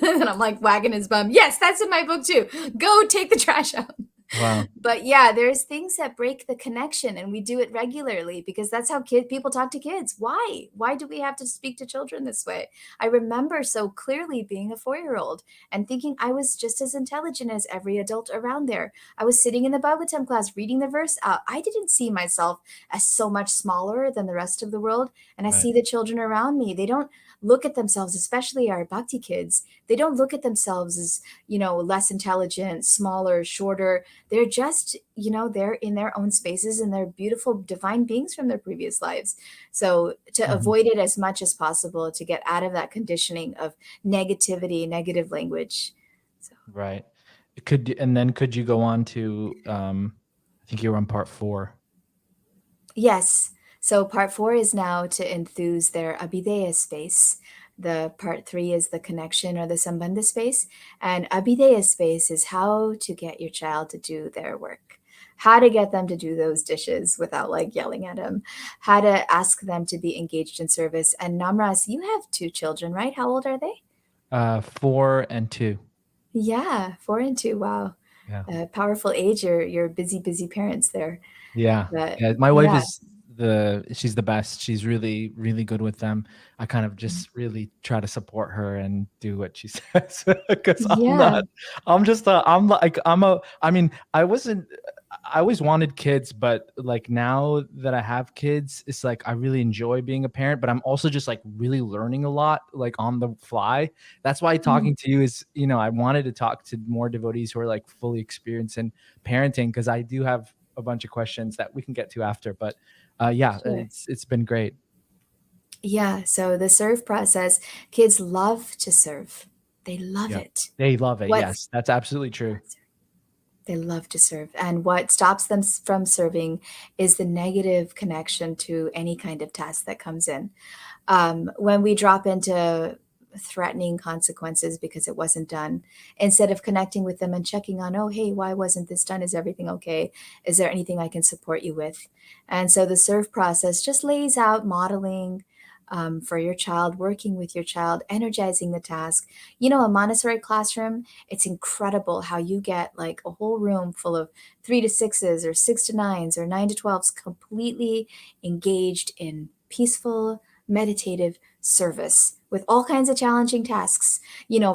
And I'm like wagging his bum. Yes, that's in my book too. Go take the trash out. Wow. But yeah, there's things that break the connection, and we do it regularly because that's how people talk to kids. Why do we have to speak to children this way? I remember so clearly being a 4-year-old and thinking I was just as intelligent as every adult around there. I was sitting in the Bhagavatam class reading the verse out. I didn't see myself as so much smaller than the rest of the world. And I see the children around me. They don't look at themselves, especially our bhakti kids. They don't look at themselves as, less intelligent, smaller, shorter. they're just, they're in their own spaces and they're beautiful divine beings from their previous lives. So to Mhm. avoid it as much as possible, to get out of that conditioning of negativity, negative language. So Right. Could you go on to I think you're on part 4. yes. So part 4 is now to enthuse their abhideya space. The part 3 is the connection or the sambandha space. And abhideya space is how to get your child to do their work, how to get them to do those dishes without like yelling at them, how to ask them to be engaged in service. And Namras, you have 2 children, right? How old are they? 4 and 2. Yeah, 4 and 2. Wow. Yeah. Powerful age. You're busy, busy parents there. Yeah. But Yeah, my wife yeah, is she's the best. She's really, really good with them. I kind of just really try to support her and do what she says because yeah, I'm just I'm like I mean, I always wanted kids, but like now that I have kids, it's like I really enjoy being a parent, but I'm also just like really learning a lot like on the fly. That's why mm, talking to you is, I wanted to talk to more devotees who are like fully experienced in parenting because I do have a bunch of questions that we can get to after. But yeah, sure. it's been great. Yeah, so the serve process, kids love to serve. They love Yeah, it. they love it. What's Yes, that's absolutely true. They love to serve. And what stops them from serving is the negative connection to any kind of task that comes in. When we drop into threatening consequences because it wasn't done, instead of connecting with them and checking on, oh, hey, why wasn't this done? Is everything okay? Is there anything I can support you with? And so the serve process just lays out modeling for your child, working with your child, energizing the task. A Montessori classroom, it's incredible how you get like a whole room full of 3 to 6s or 6 to 9s or 9 to 12s completely engaged in peaceful meditative service with all kinds of challenging tasks,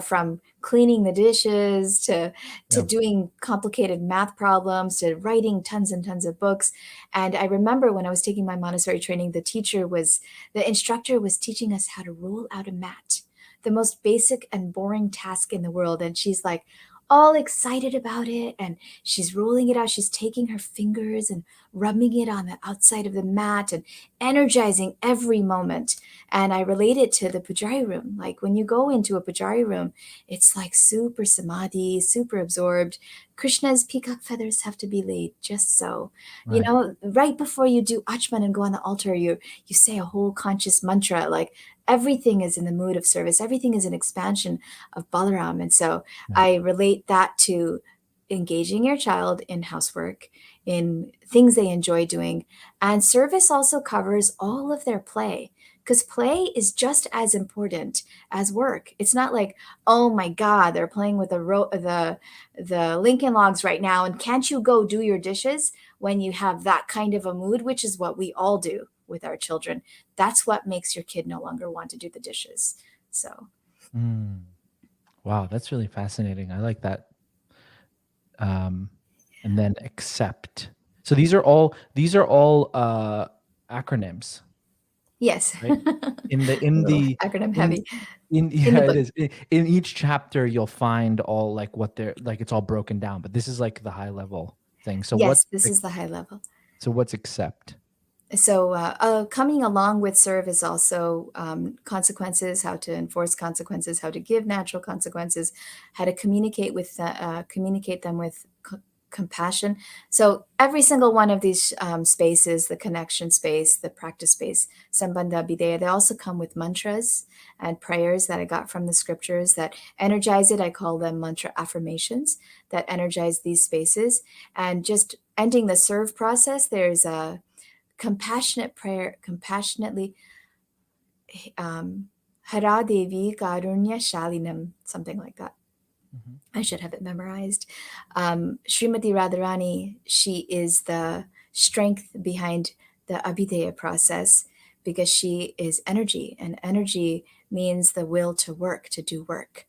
from cleaning the dishes to Yeah. doing complicated math problems to writing tons and tons of books. And I remember when I was taking my Montessori training, the instructor was teaching us how to roll out a mat, the most basic and boring task in the world. And she's like all excited about it, and she's rolling it out. She's taking her fingers and rubbing it on the outside of the mat and energizing every moment. And I relate it to the pujari room. Like when you go into a pujari room, it's like super samadhi, super absorbed. Krishna's peacock feathers have to be laid just so. Right. Right before you do achman and go on the altar, you say a whole conscious mantra. Like everything is in the mood of service. Everything is an expansion of Balaram. And so Yeah. I relate that to engaging your child in housework, in things they enjoy doing. And service also covers all of their play, because play is just as important as work. It's not like, oh my God, they're playing with the Lincoln Logs right now, and can't you go do your dishes when you have that kind of a mood, which is what we all do with our children. That's what makes your kid no longer want to do the dishes. So Mm. Wow, that's really fascinating. I like that. And then accept. So these are all acronyms, yes, right? In the a in little the acronym in heavy in in the yeah, it book. is. In each chapter, you'll find all like what they're like. It's all broken down, but this is like the high level thing. So Yes, this is the high level. what's accept? So coming along with serve is also consequences, how to enforce consequences, how to give natural consequences, how to communicate them with compassion. So every single one of these spaces, the connection space, the practice space, sambandha bidaya, they also come with mantras and prayers that I got from the scriptures that energize it. I call them mantra affirmations that energize these spaces. And just ending the serve process, there's a compassionate prayer, compassionately, Hara Devi Karunya Shalinam, something like that. Mhm. I should have it memorized. Srimati Radharani, she is the strength behind the Abhideya process because she is energy, and energy means the will to work, to do work.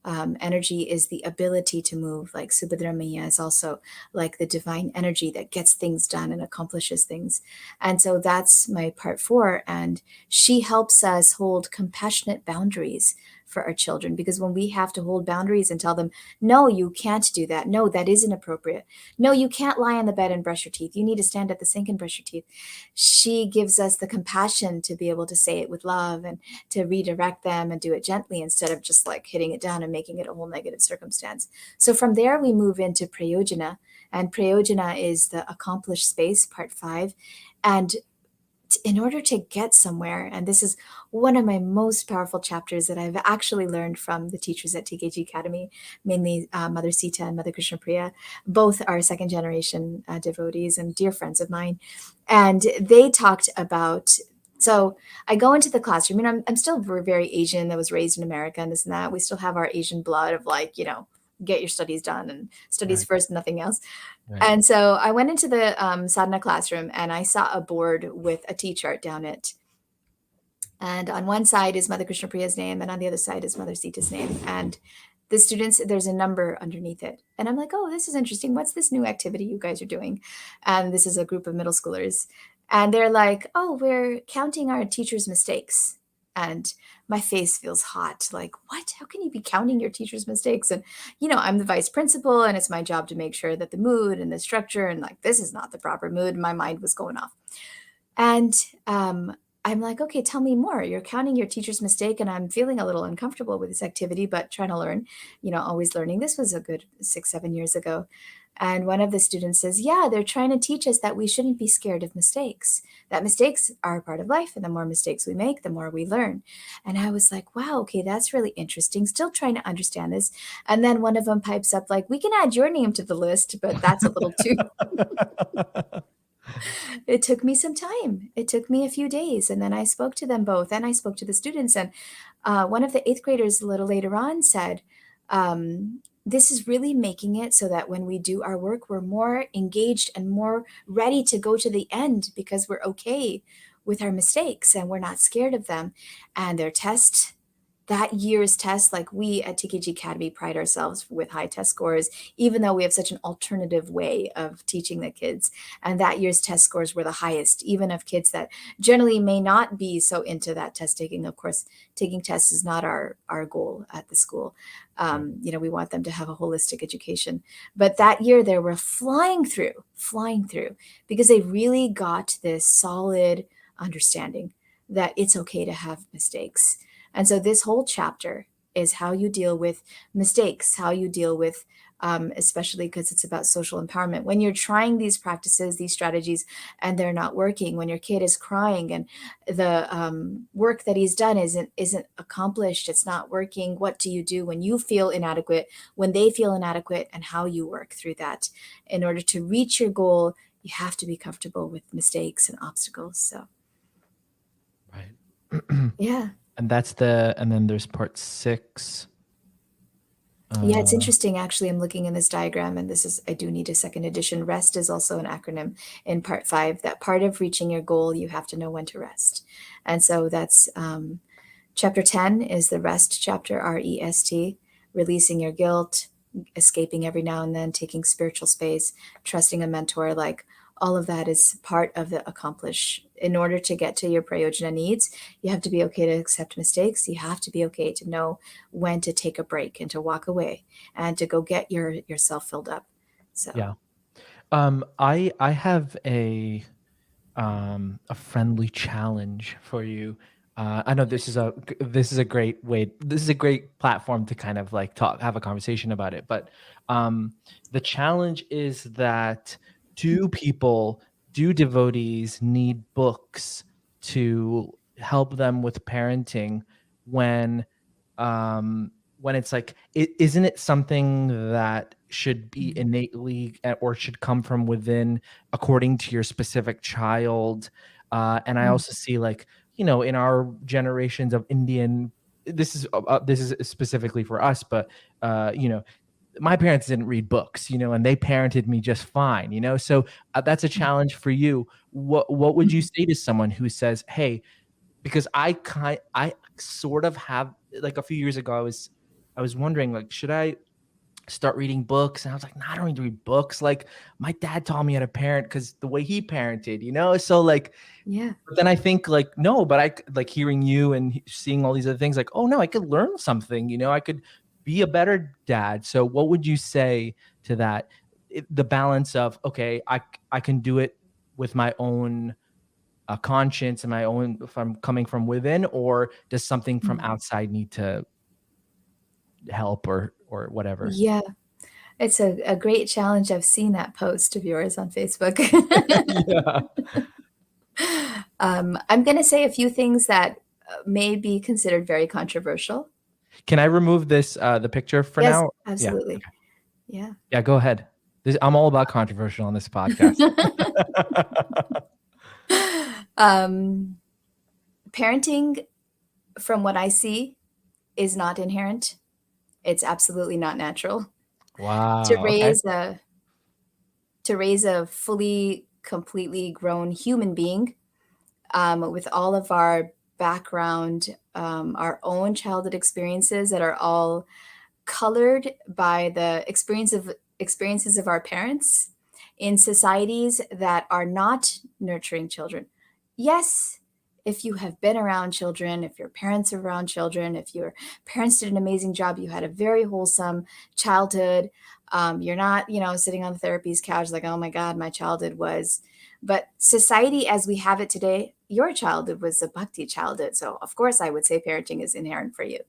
Energy is the ability to move, like Subhadramaya is also like the divine energy that gets things done and accomplishes things. And so that's my part 4. And she helps us hold compassionate boundaries for our children, because when we have to hold boundaries and tell them, no, you can't do that. No, that isn't appropriate. No, you can't lie on the bed and brush your teeth. You need to stand at the sink and brush your teeth. She gives us the compassion to be able to say it with love and to redirect them and do it gently instead of just like hitting it down and making it a whole negative circumstance. So from there, we move into prayojana, and prayojana is the accomplished space, part 5. And in order to get somewhere, and this is one of my most powerful chapters that I've actually learned from the teachers at TKG Academy, mainly Mother Sita and Mother Krishna Priya. Both are second generation devotees and dear friends of mine. And they talked about, so I go into the classroom, and I'm still very Asian. I was raised in America and this and that. We still have our Asian blood of like, get your studies done and studies Right. first, nothing else. Right. And so I went into the sadhana classroom, and I saw a board with a T chart down it. And on one side is Mother Krishna Priya's name, and on the other side is Mother Sita's name. And the students, there's a number underneath it. And I'm like, oh, this is interesting. What's this new activity you guys are doing? And this is a group of middle schoolers. And they're like, oh, we're counting our teacher's mistakes. And my face feels hot. Like, what? How can you be counting your teacher's mistakes? And, I'm the vice principal, and it's my job to make sure that the mood and the structure, and like, this is not the proper mood. My mind was going off. And I'm like, okay, tell me more. You're counting your teacher's mistake, and I'm feeling a little uncomfortable with this activity, but trying to learn, always learning. This was a good 6-7 years ago. And one of the students says, yeah, they're trying to teach us that we shouldn't be scared of mistakes, that mistakes are a part of life. And the more mistakes we make, the more we learn. And I was like, wow, okay, that's really interesting. Still trying to understand this. And then one of them pipes up like, we can add your name to the list, but that's a little too. It took me some time. It took me a few days. And then I spoke to them both, and I spoke to the students. And one of the 8th graders a little later on said, this is really making it so that when we do our work, we're more engaged and more ready to go to the end because we're okay with our mistakes and we're not scared of them. And their test, that year's test, like we at TKG Academy pride ourselves with high test scores, even though we have such an alternative way of teaching the kids. And that year's test scores were the highest, even of kids that generally may not be so into that test taking. Of course, taking tests is not our goal at the school. We want them to have a holistic education. But that year they were flying through because they really got this solid understanding that it's okay to have mistakes. And so this whole chapter is how you deal with mistakes, how you deal with, especially because it's about social empowerment. When you're trying these practices, these strategies, and they're not working, when your kid is crying and the work that he's done isn't accomplished, it's not working, what do you do when you feel inadequate, when they feel inadequate, and how you work through that. In order to reach your goal, you have to be comfortable with mistakes and obstacles. So, Right. yeah. And then there's part 6. Yeah, it's interesting. Actually, I'm looking in this diagram, and I do need a second edition. REST is also an acronym in part 5, that part of reaching your goal, you have to know when to rest. And so that's chapter 10 is the REST chapter, REST, releasing your guilt, escaping every now and then, taking spiritual space, trusting a mentor, like all of that is part of the accomplish. In order to get to your prayojana needs, you have to be okay to accept mistakes. You have to be okay to know when to take a break and to walk away and to go get yourself filled up. So yeah. I have a friendly challenge for you. I know this is a great way. This is a great platform to kind of like have a conversation about it. But the challenge is that do devotees need books to help them with parenting when it's like, isn't it something that should be innately or should come from within according to your specific child? And I also see, like, in our generations of Indian, this is specifically for us, but my parents didn't read books, and they parented me just fine, so that's a challenge for you. What would you say to someone who says, hey, because I sort of have, like, a few years ago, I was wondering, like, should I start reading books. And I was like, nah, I don't need to read books. Like my dad taught me how to parent because the way he parented, So like, Yeah. but then I think like, no, but like hearing you and seeing all these other things, like, oh no, I could learn something, I could be a better dad. So what would you say to that? The balance of, okay, I can do it with my own conscience and my own, if I'm coming from within, or does something from outside need to help or whatever? Yeah. It's a great challenge. I've seen that post of yours on Facebook. Yeah. I'm going to say a few things that may be considered very controversial. Can I remove this, the picture for Yes, now? Yeah. absolutely. Yeah. Yeah, go ahead. I'm all about controversial on this podcast. Parenting, from what I see, is not inherent. It's absolutely not natural. To Wow. Okay. raise a to raise a fully, completely grown human being, with all of our background, our own childhood experiences that are all colored by the experiences of our parents in societies that are not nurturing children. Yes, if you have been around children, if your parents are around children, if your parents did an amazing job, you had a very wholesome childhood. You're not, sitting on the therapy's couch like, oh my God, my childhood was. But society as we have it today, your childhood was a bhakti childhood. So, of course, I would say parenting is inherent for you.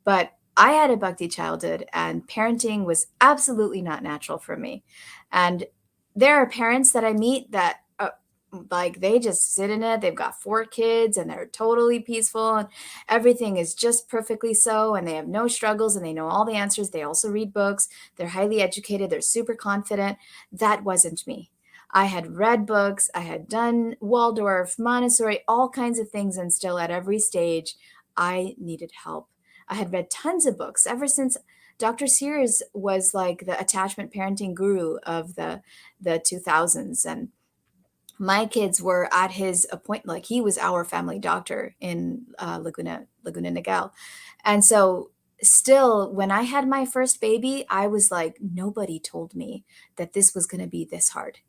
But I had a bhakti childhood, and parenting was absolutely not natural for me. And there are parents that I meet that, like, they just sit in it. They've got 4 kids and they're totally peaceful, and everything is just perfectly so. And they have no struggles and they know all the answers. They also read books. They're highly educated. They're super confident. That wasn't me. I had read books. I had done Waldorf, Montessori, all kinds of things. And still, at every stage, I needed help. I had read tons of books ever since Dr. Sears was like the attachment parenting guru of the 2000s. And my kids were at his appointment, like he was our family doctor in Laguna Niguel. And so still, when I had my first baby, I was like, nobody told me that this was going to be this hard.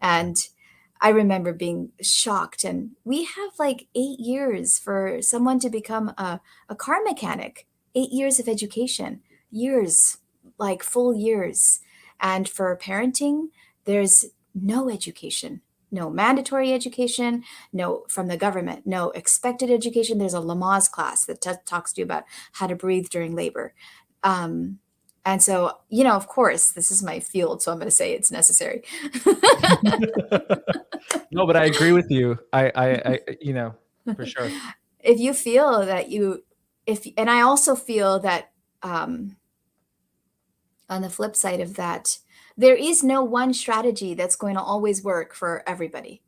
And I remember being shocked. And we have like 8 years for someone to become a car mechanic, 8 years of education, years, like full years. And for parenting, there's no education, no mandatory education, no from the government, no expected education. There's a Lamaze class that talks to you about how to breathe during labor. And so, of course, this is my field, so I'm going to say it's necessary. No, but I agree with you. I for sure. If you feel that and I also feel that, on the flip side of that, there is no one strategy that's going to always work for everybody.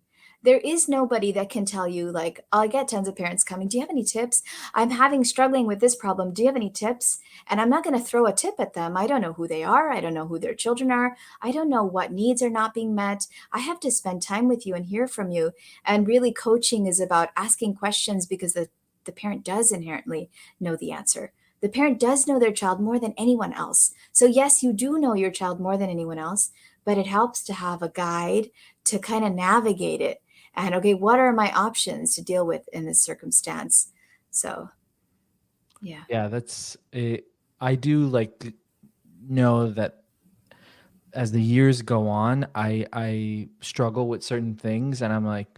There is nobody that can tell you, like, I get tons of parents coming, do you have any tips? I'm struggling with this problem. Do you have any tips? And I'm not going to throw a tip at them. I don't know who they are. I don't know who their children are. I don't know what needs are not being met. I have to spend time with you and hear from you. And really, coaching is about asking questions because the parent does inherently know the answer. The parent does know their child more than anyone else. So yes, you do know your child more than anyone else, but it helps to have a guide to kind of navigate it. And okay, what are my options to deal with in this circumstance? So, yeah. Yeah, I do like know that as the years go on, I struggle with certain things, and I'm like,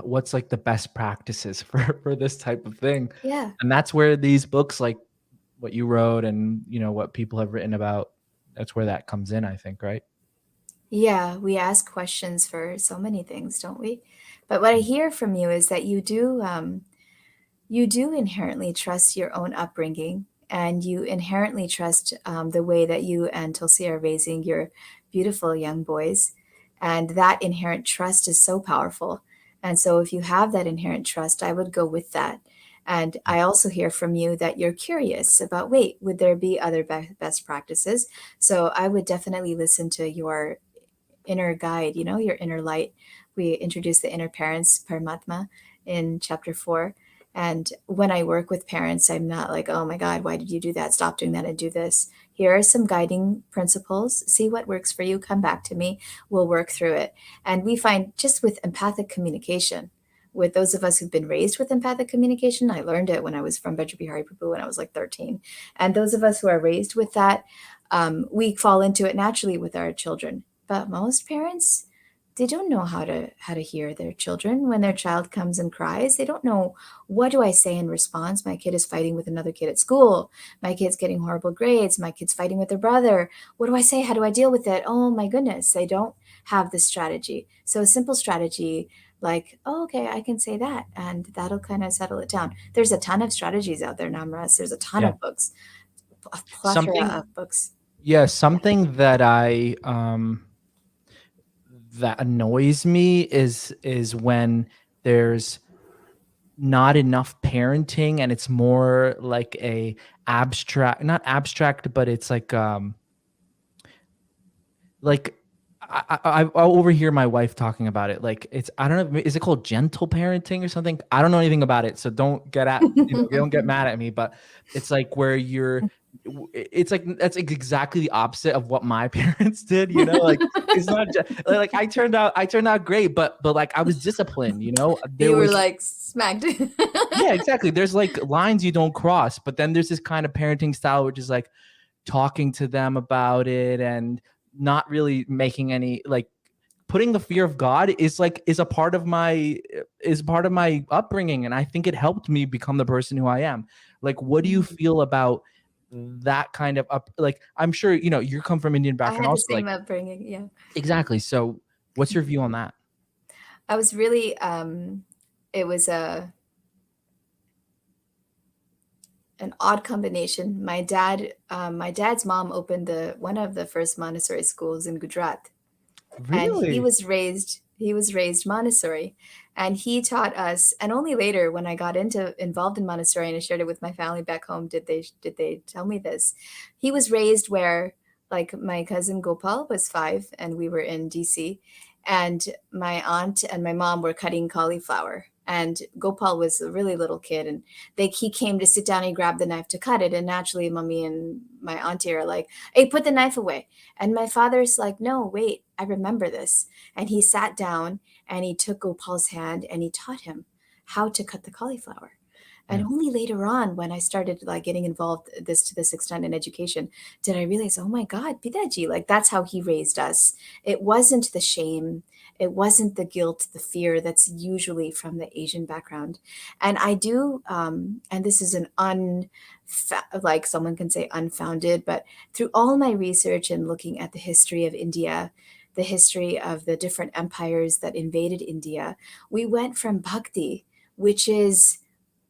what's like the best practices for this type of thing? Yeah. And that's where these books, like what you wrote and what people have written about, that's where that comes in, I think, right? Yeah, we ask questions for so many things, don't we? But what I hear from you is that you do inherently trust your own upbringing, and you inherently trust, the way that you and Tulsi are raising your beautiful young boys. And that inherent trust is so powerful. And so, if you have that inherent trust, I would go with that. And I also hear from you that you're curious about, wait, would there be other best practices? So I would definitely listen to your inner guide, your inner light. We introduced the inner parents, Paramatma, in chapter 4. And when I work with parents, I'm not like, oh my God, why did you do that? Stop doing that and do this. Here are some guiding principles. See what works for you. Come back to me. We'll work through it. And we find just with empathic communication, with those of us who've been raised with empathic communication, I learned it when I was from Vajrabihari Prabhu when I was like 13. And those of us who are raised with that, we fall into it naturally with our children. But most parents, they don't know how to hear their children when their child comes and cries. They don't know, what do I say in response? My kid is fighting with another kid at school. My kid's getting horrible grades. My kid's fighting with their brother. What do I say? How do I deal with it? Oh my goodness, they don't have this strategy. So a simple strategy like, oh, okay, I can say that, and that'll kind of settle it down. There's a ton of strategies out there, Namras. There's a ton Yeah. of books, a plethora Something, of books. yeah, something that that annoys me is when there's not enough parenting and it's more like a abstract, not abstract, but it's like I'll overhear my wife talking about it. Like it's, I don't know, is it called gentle parenting or something? I don't know anything about it, so don't get at, don't get mad at me. But it's like where it's like that's exactly the opposite of what my parents did. Like it's not like I turned out great, but like I was disciplined. There You were was, like smacked. yeah, exactly. There's like lines you don't cross, but then there's this kind of parenting style which is like talking to them about it and not really making any, like, putting the fear of God is a part of my upbringing, and I think it helped me become the person who I am. Like, what do you feel about that kind of like, I'm sure you come from Indian I background had the also, same like, upbringing. Yeah. exactly. So what's your view on that? I was really, it was an odd combination. My dad's mom opened one of the first Montessori schools in Gujarat, and Really? he was raised Montessori, and he taught us. And only later, when I got involved in Montessori and I shared it with my family back home, did they tell me this. He was raised where, like, my cousin Gopal was 5, and we were in DC, and my aunt and my mom were cutting cauliflower. And Gopal was a really little kid, and he came to sit down and grab the knife to cut it. And naturally, mommy and my auntie are like, "Hey, put the knife away." And my father's like, "No, wait, I remember this." And he sat down and he took Gopal's hand and he taught him how to cut the cauliflower. And Yeah. only later on, when I started like getting involved to this extent in education, did I realize, oh my God, Pidaji, like that's how he raised us. It wasn't the shame, it wasn't the guilt, the fear that's usually from the Asian background. And I do, and this is like someone can say unfounded, but through all my research and looking at the history of India, the history of the different empires that invaded India, we went from bhakti, which is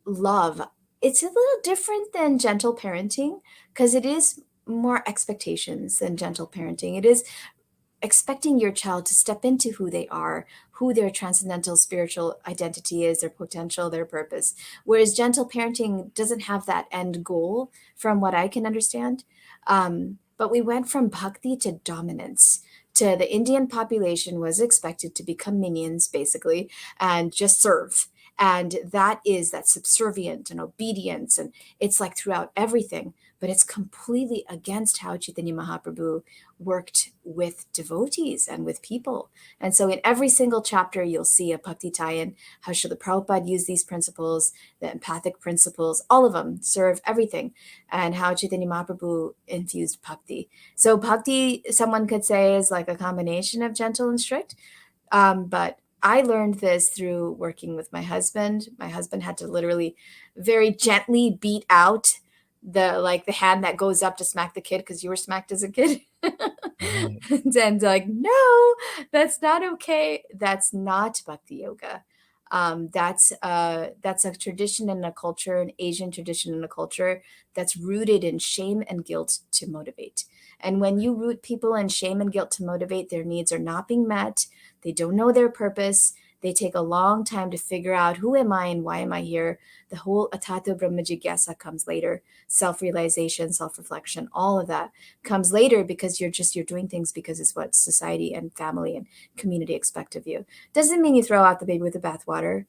love. It's a little different than gentle parenting because it is more expectations than gentle parenting. It is expecting your child to step into who they are, who their transcendental spiritual identity is, their potential, their purpose. Whereas gentle parenting doesn't have that end goal, from what I can understand. But we went from bhakti to dominance. To the Indian population was expected to become minions, basically, and just serve. And that is that subservient and obedience. And it's like throughout everything, but it's completely against how Chaitanya Mahaprabhu worked with devotees and with people. And so in every single chapter, you'll see a Bhakti tie-in, how Srila Prabhupada used these principles, the empathic principles, all of them serve everything, and how Chaitanya Mahaprabhu infused Bhakti. So Bhakti, someone could say, is like a combination of gentle and strict. But I learned this through working with my husband. My husband had to literally very gently beat out the hand that goes up to smack the kid because you were smacked as a kid. Right. And like, no, that's not okay. That's not bhakti yoga. That's a tradition and a culture, an Asian tradition and a culture that's rooted in shame and guilt to motivate. And when you root people in shame and guilt to motivate, their needs are not being met. They don't know their purpose. They take a long time to figure out, who am I and why am I here? The whole Atato Brahma Jigyasa comes later. Self-realization, self-reflection, all of that comes later because you're doing things because it's what society and family and community expect of you. Doesn't mean you throw out the baby with the bathwater.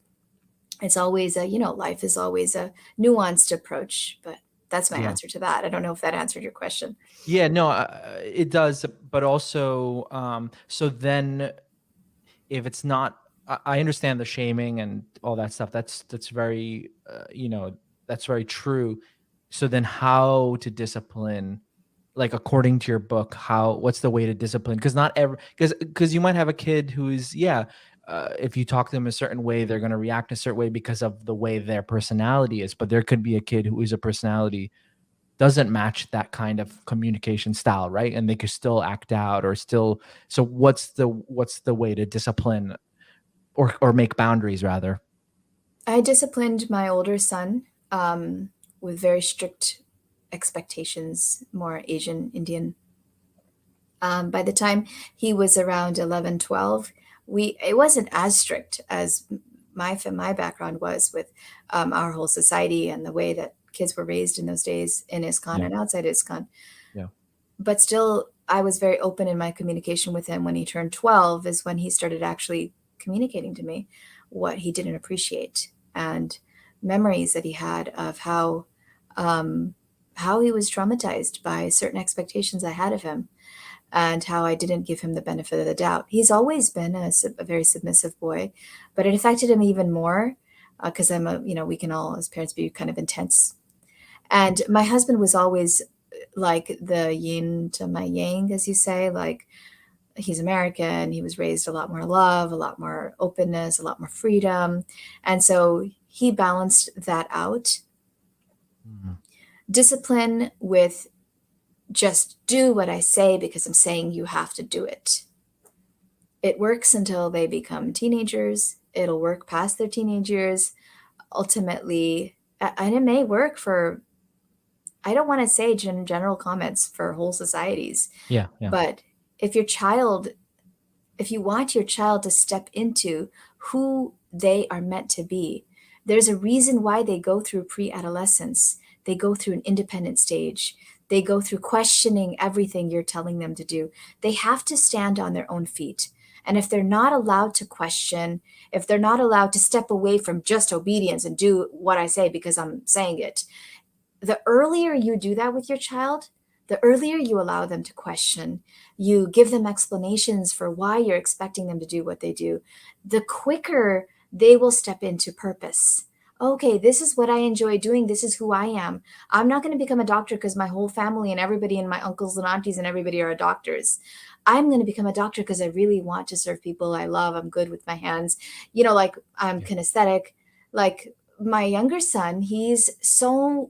it's always a, life is always a nuanced approach, but that's my Yeah. answer to that. I don't know if that answered your question. Yeah, no, it does, but also, so then if it's not, I understand the shaming and all that stuff. That's very, that's very true. So then, how to discipline? Like according to your book, what's the way to discipline? Because not every, because you might have a kid who is, if you talk to them a certain way, they're going to react a certain way because of the way their personality is. But there could be a kid who is a personality doesn't match that kind of communication style, right? And they could still act out or still. So what's the way to discipline or make boundaries rather? I disciplined my older son with very strict expectations, more Asian Indian. By the time he was around 11, 12, it wasn't as strict as my background was with our whole society and the way that kids were raised in those days in ISKCON Yeah. and outside ISKCON. Yeah. But still, I was very open in my communication with him. When he turned 12 is when he started actually communicating to me what he didn't appreciate and memories that he had of how he was traumatized by certain expectations I had of him and how I didn't give him the benefit of the doubt. He's always been a very submissive boy, but it affected him even more because we can all as parents be kind of intense. And my husband was always like the yin to my yang, as you say. Like, he's American. He was raised a lot more love, a lot more openness, a lot more freedom. And so he balanced that out. Mhm. Discipline with just do what I say because I'm saying you have to do it. It works until they become teenagers. It'll work past their teenage years. Ultimately, and it may work for, I don't want to say general comments for whole societies, Yeah. Yeah. but if you want your child to step into who they are meant to be, there's a reason why they go through pre-adolescence. They go through an independent stage. They go through questioning everything you're telling them to do. They have to stand on their own feet. And if they're not allowed to question, if they're not allowed to step away from just obedience and do what I say because I'm saying it, the earlier you do that with your child, the earlier you allow them to question, you give them explanations for why you're expecting them to do what they do, the quicker they will step into purpose. Okay, this is what I enjoy doing. This is who I am. I'm not going to become a doctor because my whole family and everybody and my uncles and aunties and everybody are doctors. I'm going to become a doctor because I really want to serve people I love. I'm good with my hands. Like I'm Yeah. kinesthetic. Like my younger son, he's so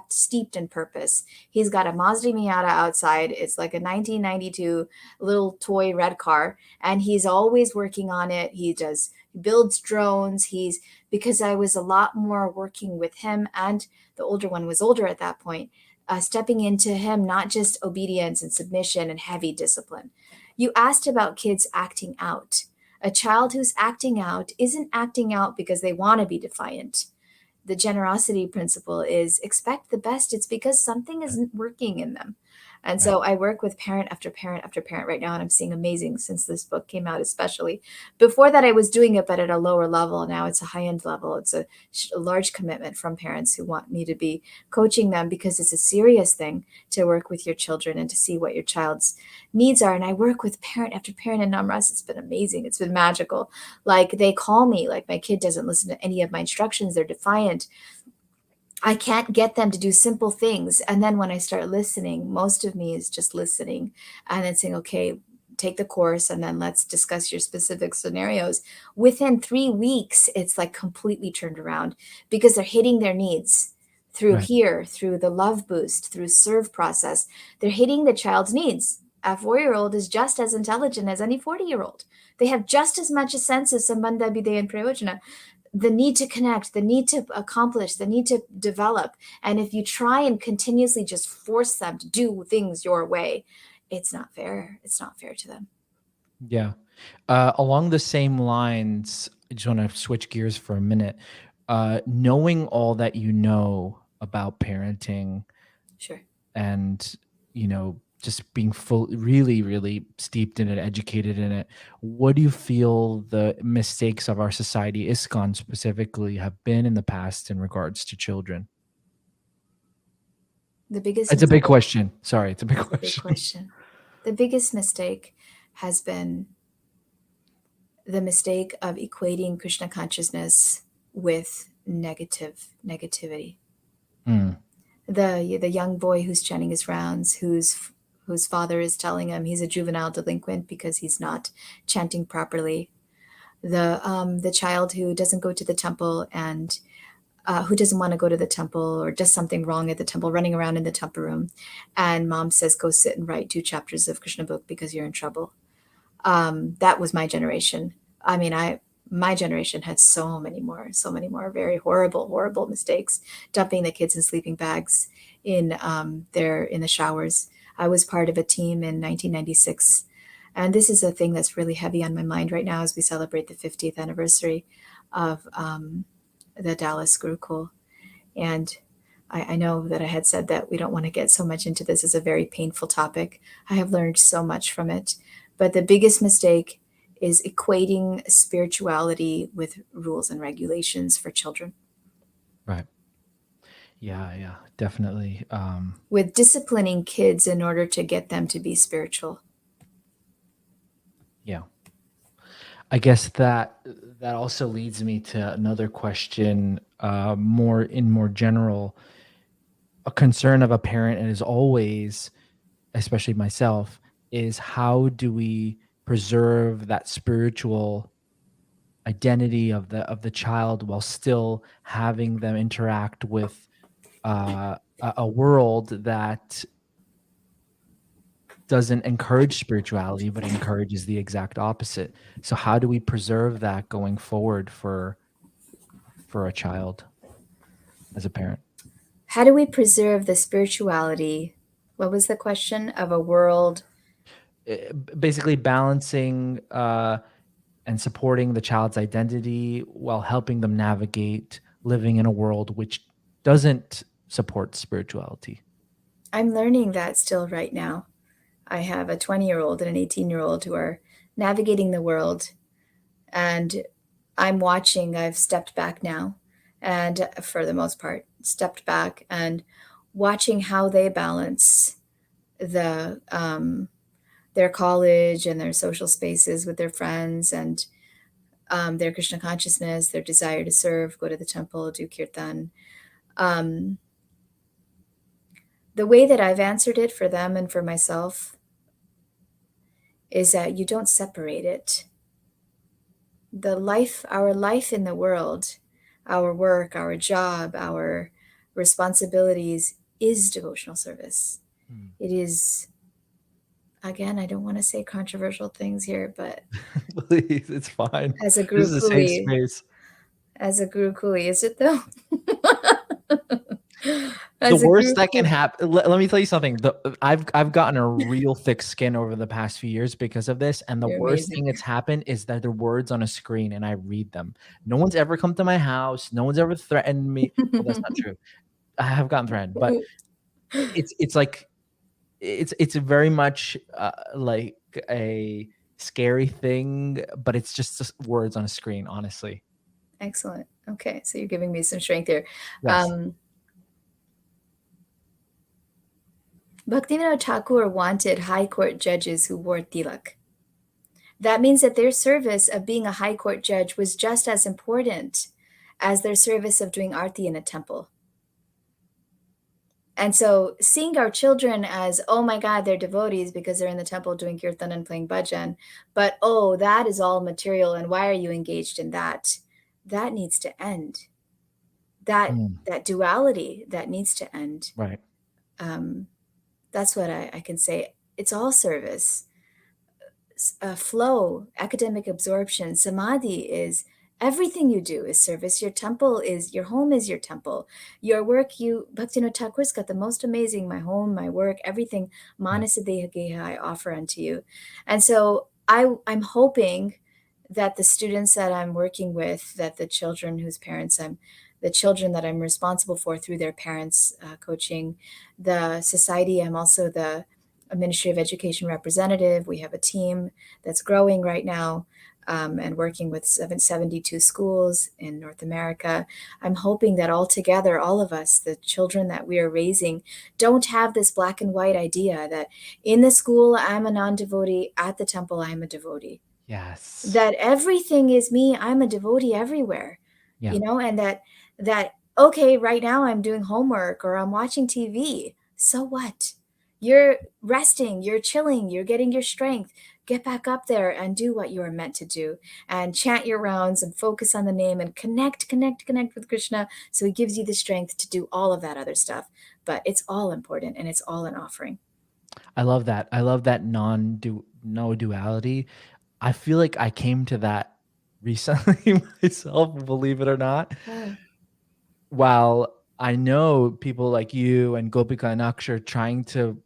steeped in purpose. He's got a Mazda Miata outside. It's like a 1992 little toy red car, and he's always working on it. He builds drones. Because I was a lot more working with him, and the older one was older at that point, stepping into him, not just obedience and submission and heavy discipline. You asked about kids acting out. A child who's acting out isn't acting out because they want to be defiant. The generosity principle is expect the best. It's because something isn't working in them. And Right. so I work with parent after parent after parent right now, and I'm seeing amazing since this book came out, especially. Before that, I was doing it, but at a lower level. Now it's a high end level. It's a large commitment from parents who want me to be coaching them because it's a serious thing to work with your children and to see what your child's needs are. And I work with parent after parent in Namras. It's been amazing. It's been magical. Like, they call me, like, my kid doesn't listen to any of my instructions. They're defiant. I can't get them to do simple things. And then when I start listening, most of me is just listening and then saying, okay, take the course and then let's discuss your specific scenarios. Within 3 weeks, it's like completely turned around because they're hitting their needs through Right. here, through the love boost, through serve process. They're hitting the child's needs. A 4-year-old is just as intelligent as any 40-year-old. They have just as much a sense of sambandha, bidya, and prayojana, the need to connect, the need to accomplish, the need to develop. And if you try and continuously just force them to do things your way, it's not fair. It's not fair to them. Yeah. Along the same lines, I just want to switch gears for a minute. Knowing all that you know about parenting Sure. and, just being really, really steeped in it, educated in it, what do you feel the mistakes of our society, ISKCON specifically, have been in the past in regards to children? The biggest It's a big mistake, question. Sorry, it's a big that's a big question. question. The biggest mistake has been the mistake of equating Krishna consciousness with negativity. Mm, The young boy who's chanting his rounds, whose father is telling him he's a juvenile delinquent because he's not chanting properly. The child who doesn't go to the temple and who doesn't want to go to the temple or does something wrong at the temple, running around in the temple room, and mom says, "Go sit and write 2 chapters of Krishna book because you're in trouble." That was my generation. I mean, my generation had so many more very horrible mistakes. Dumping the kids in sleeping bags in in the showers. I was part of a team in 1996, and this is a thing that's really heavy on my mind right now as we celebrate the 50th anniversary of the Dallas Gurukul. And I know that I had said that we don't want to get so much into this. It's a very painful topic. I have learned so much from it. But the biggest mistake is equating spirituality with rules and regulations for children, right. Yeah, definitely. with disciplining kids in order to get them to be spiritual. Yeah. I guess that also leads me to another question, more general. A concern of a parent, and is always, especially myself, is how do we preserve that spiritual identity of the child while still having them interact with a world that doesn't encourage spirituality but encourages the exact opposite. So how do we preserve that going forward for a child as a parent? How do we preserve the spirituality? What was the question? Of a world? Basically balancing and supporting the child's identity while helping them navigate living in a world which doesn't support spirituality. I'm learning that still right now. I have a 20-year-old and an 18-year-old who are navigating the world, and I'm watching. I've stepped back now, and for the most part, stepped back and watching how they balance the their college and their social spaces with their friends, and their Krishna consciousness, their desire to serve, go to the temple, do kirtan. Um, the way that I've answered it for them and for myself is that you don't separate it. Our life in the world, our work, our job, our responsibilities is devotional service. It is, again, I don't want to say controversial things here, but Please, it's fine. as a This is a safe Gurukuli, space. is it though? The As a worst that can Gurukuli, happen. Let me tell you something. I've gotten a real thick skin over the past few years because of this, and the you're worst amazing. thing that's happened is that they're words on a screen, and I read them. No one's ever come to my house. No one's ever threatened me. Well, that's not true. I have gotten threatened, but it's like it's very much like a scary thing, but it's just words on a screen, honestly. Excellent. Okay, so you're giving me some strength here. Yes. Bhaktivinoda Thakur wanted high court judges who wore tilak. That means that their service of being a high court judge was just as important as their service of doing arti in a temple. And so seeing our children as, oh my God, they're devotees because they're in the temple doing kirtan and playing bhajan, but oh, that is all material, and why are you engaged in that? That needs to end. That duality, that needs to end. Right. That's what I can say. It's all service. Flow, academic absorption, samadhi is everything you do is service. Your temple is, your home is your temple. Your work, Bhaktivinoda Thakur's got the most amazing, my home, my work, everything, manasa deha I offer unto you. And so I'm hoping that the students that I'm working with, that the children whose parents the children that I'm responsible for through their parents' coaching, the society, I'm also the a Ministry of Education representative. We have a team that's growing right now, and working with 72 schools in North America. I'm hoping that all together, all of us, the children that we are raising, don't have this black and white idea that in the school I'm a non-devotee, at the temple I'm a devotee. Yes. That everything is me. I'm a devotee everywhere, Yeah. and that okay, right now I'm doing homework or I'm watching TV. So what? You're resting, you're chilling, you're getting your strength. Get back up there and do what you are meant to do, and chant your rounds and focus on the name and connect with Krishna, so he gives you the strength to do all of that other stuff. But it's all important and it's all an offering. I love that. I love that no duality. I feel like I came to that recently myself, believe it or not. Oh, While I know people like you and Gopika and Akshar trying to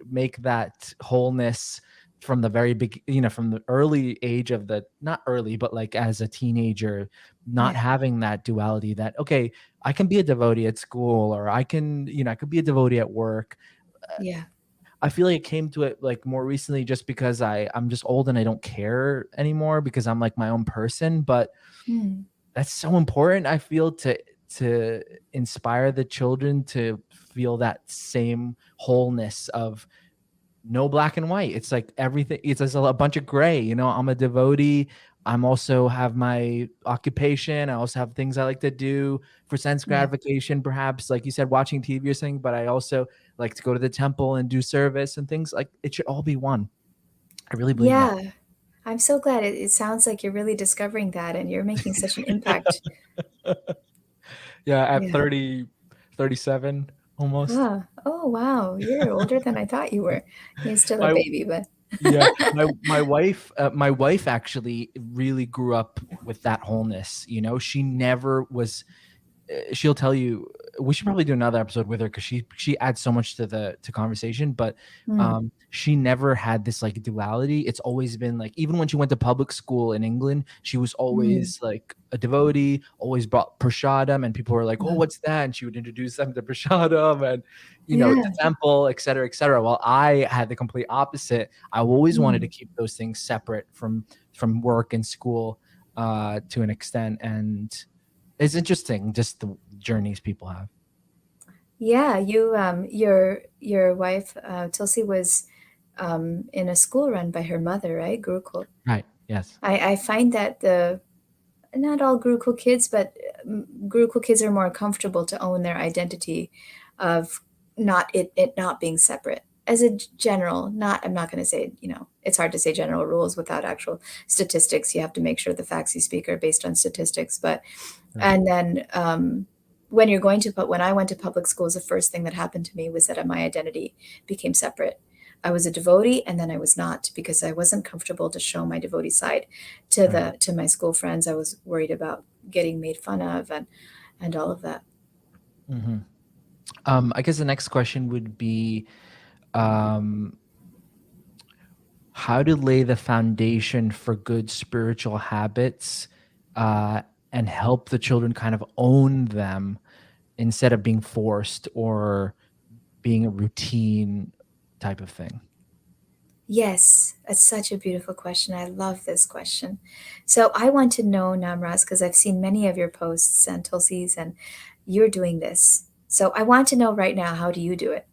make that wholeness from the very big, from the early age of not early, but like as a teenager, not yeah, having that duality that, okay, I can be a devotee at school, or I can, I could be a devotee at work. yeah, I feel like I came to it like more recently just because I'm just old and I don't care anymore because I'm like my own person. But Hmm. that's so important, I feel, to inspire the children to feel that same wholeness of no black and white. It's like everything, it's just a bunch of gray. I'm a devotee. I'm also have my occupation. I also have things I like to do for sense Yeah, gratification, perhaps like you said, watching TV or something, but I also like to go to the temple and do service and things. Like, it should all be one. I really believe that. yeah. I'm so glad. It sounds like you're really discovering that and you're making such an impact. Yeah, at Yeah. 30, 37 almost. Ah, oh, wow. You're older than I thought you were. You're still a My baby, but Yeah, my wife actually really grew up with that wholeness. She never was. She'll tell you. We should probably do another episode with her because she adds so much to conversation. But Mm, she never had this like duality. It's always been like, even when she went to public school in England, she was mm, always like a devotee. Always brought prasadam, and people were like, "Oh, uh, what's that?" And she would introduce them to prasadam and yeah. the temple, et cetera, et cetera. While I had the complete opposite. I always wanted to Mm. keep those things separate from work and school to an extent. And it's interesting just the journeys people have. Yeah, your wife, Tulsi, was in a school run by her mother, right? Gurukul. Right. Yes. I find that not all Gurukul kids, but Gurukul kids are more comfortable to own their identity of it not being separate. As a general, I'm not going to say, it's hard to say general rules without actual statistics. You have to make sure the facts you speak are based on statistics. But, Sure. and then when when I went to public schools, the first thing that happened to me was that my identity became separate. I was a devotee and then I was not, because I wasn't comfortable to show my devotee side Right. to my school friends. I was worried about getting made fun of and all of that. Hmm. I guess the next question would be, um, how to lay the foundation for good spiritual habits, uh, and help the children kind of own them instead of being forced or being a routine type of thing. Yes, it's such a beautiful question. I love this question. So I want to know, Namras, because I've seen many of your posts and Tulsi's, and you're doing this. So I want to know right now, how do you do it?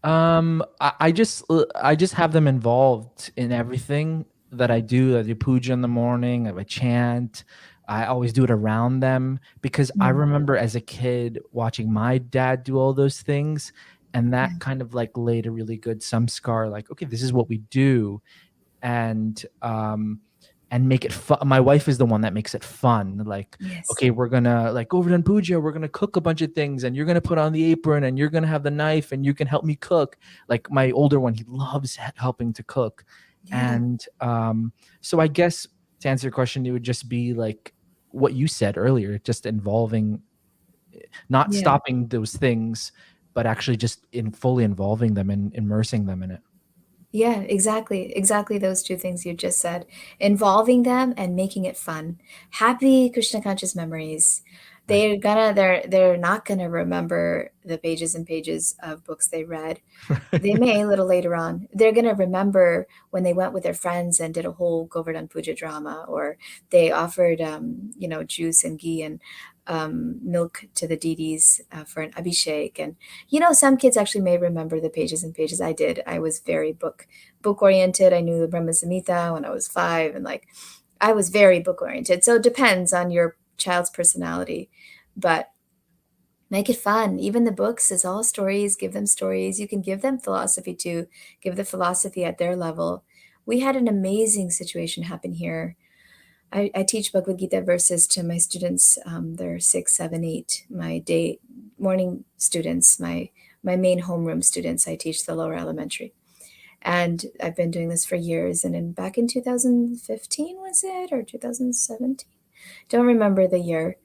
I just have them involved in everything that I do. I do puja in the morning. I have a chant. I always do it around them because I Mm, remember as a kid watching my dad do all those things, and yeah. that kind of like laid a really good samskar. Like, okay, this is what we do, and make it fun. My wife is the one that makes it fun. Like, Yes. okay, we're gonna like Govardhan Puja, we're gonna cook a bunch of things, and you're gonna put on the apron, and you're gonna have the knife, and you can help me cook. Like my older one, he loves helping to cook, Yeah. and so I guess to answer your question, it would just be like what you said earlier, just involving, not Yeah. stopping those things, but actually just in fully involving them and immersing them in it. Yeah, exactly. Exactly those two things you just said. Involving them and making it fun. Happy Krishna conscious memories. They're not gonna remember the pages and pages of books they read. They may a little later on. They're gonna remember when they went with their friends and did a whole Govardhan Puja drama, or they offered juice and ghee and milk to the deities for an abhishek. And some kids actually may remember the pages and pages. I did. I was very book oriented. I knew the Brahma Samhita when I was 5, and like I was very book oriented. So it depends on your child's personality, but make it fun. Even the books is all stories. Give them stories. You can give them philosophy too. Give the philosophy at their level. We had an amazing situation happen here. I teach Bhagavad Gita verses to my students. They're 6, 7, 8. My morning students, my main homeroom students. I teach the lower elementary, and I've been doing this for years. And back in 2015, was it, or 2017? Don't remember the year.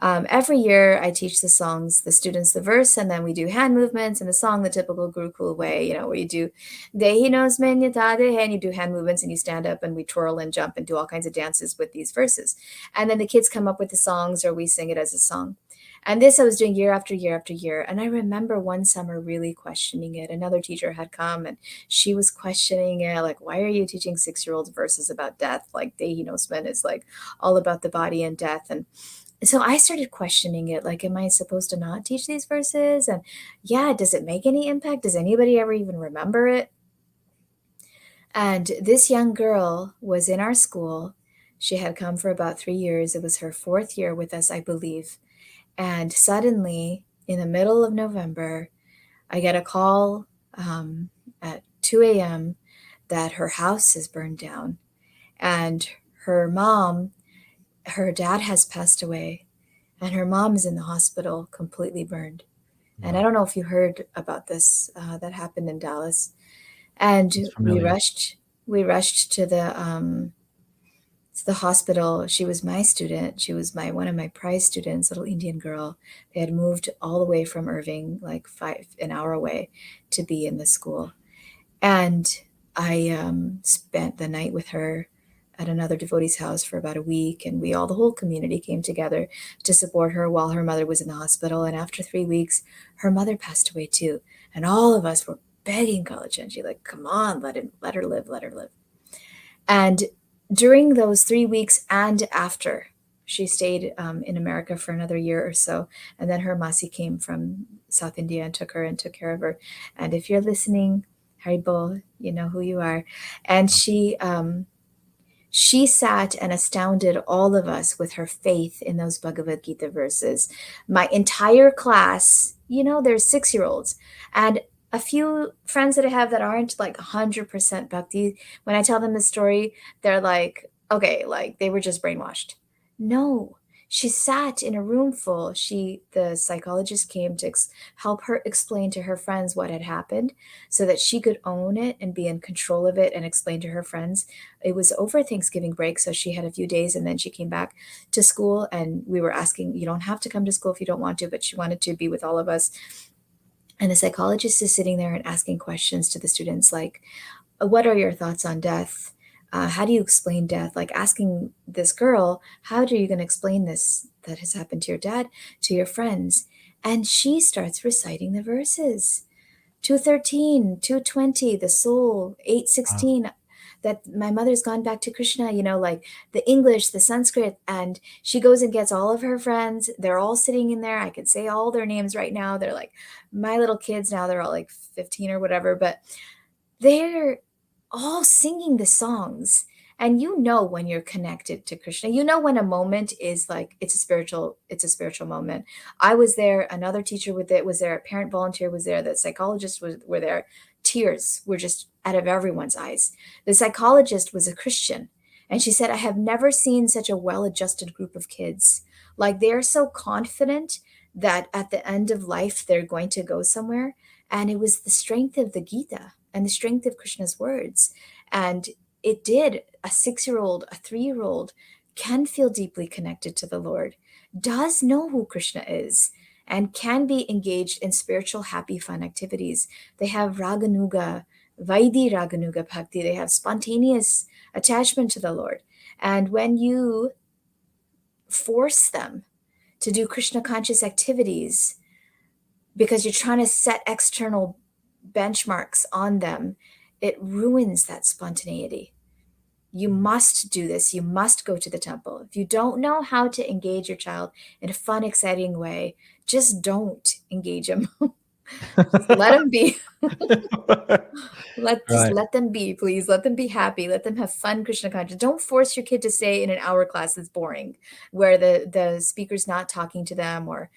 Every year I teach the students the verse, and then we do hand movements and the song the typical Gurukul way, where you do Dehi nos menyatade, and you do hand movements and you stand up and we twirl and jump and do all kinds of dances with these verses. And then the kids come up with the songs or we sing it as a song. And this I was doing year after year after year. And I remember one summer really questioning it. Another teacher had come and she was questioning it, like, why are you teaching 6-year-olds verses about death? Like Dehi nos men is like all about the body and death. And so I started questioning it, like, am I supposed to not teach these verses? And yeah, does it make any impact? Does anybody ever even remember it? And this young girl was in our school. She had come for about 3 years. It was her 4th year with us, I believe. And suddenly, in the middle of November, I get a call at 2 a.m. that her house is burned down. And her dad has passed away, and her mom is in the hospital completely burned. And I don't know if you heard about this, that happened in Dallas. And we rushed to the hospital. She was my student. She was one of my prize students, little Indian girl. They had moved all the way from Irving, like an hour away, to be in the school. And I spent the night with her at another devotee's house for about a week, and the whole community came together to support her while her mother was in the hospital. And after 3 weeks, her mother passed away too. And all of us were begging Kalachandji, like, come on, let her live, let her live. And during those 3 weeks and after, she stayed in America for another year or so. And then her Masi came from South India and took her and took care of her. And if you're listening, Haribol, you know who you are. And she sat and astounded all of us with her faith in those Bhagavad Gita verses. My entire class, there's 6-year-olds, and a few friends that I have that aren't like 100% bhakti. When I tell them the story, they're like, okay, like they were just brainwashed. No, she sat in a room full. The psychologist came to help her explain to her friends what had happened so that she could own it and be in control of it and explain to her friends. It was over Thanksgiving break, so she had a few days, and then she came back to school, and we were asking, you don't have to come to school if you don't want to, but she wanted to be with all of us. And the psychologist is sitting there and asking questions to the students like, what are your thoughts on death? How do you explain death? Like asking this girl, how are you going to explain this that has happened to your dad, to your friends? And she starts reciting the verses. 2:13, 2:20, the soul, 8:16, that my mother's gone back to Krishna, like the English, the Sanskrit. And she goes and gets all of her friends. They're all sitting in there. I could say all their names right now. They're like my little kids now. They're all like 15 or whatever, but they're all singing the songs. And when you're connected to Krishna, when a moment is like, it's a spiritual moment. I was there, another teacher was there, a parent volunteer was there, the psychologists were there. Tears were just out of everyone's eyes. The psychologist was a Christian, and she said, I have never seen such a well-adjusted group of kids. Like they're so confident that at the end of life, they're going to go somewhere. And it was the strength of the Gita and the strength of Krishna's words. And it did. A 6-year-old, a 3-year-old can feel deeply connected to the Lord, does know who Krishna is, and can be engaged in spiritual, happy, fun activities. They have Raganuga, Vaidhi Raganuga Bhakti. They have spontaneous attachment to the Lord. And when you force them to do Krishna conscious activities because you're trying to set external benchmarks on them, it ruins that spontaneity. You must do this. You must go to the temple. If you don't know how to engage your child in a fun, exciting way, just don't engage them. Just let them be. Right. Let them be, please. Let them be happy. Let them have fun Krishna conscious. Don't force your kid to stay in an hour class that's boring, where the speaker's not talking to them, or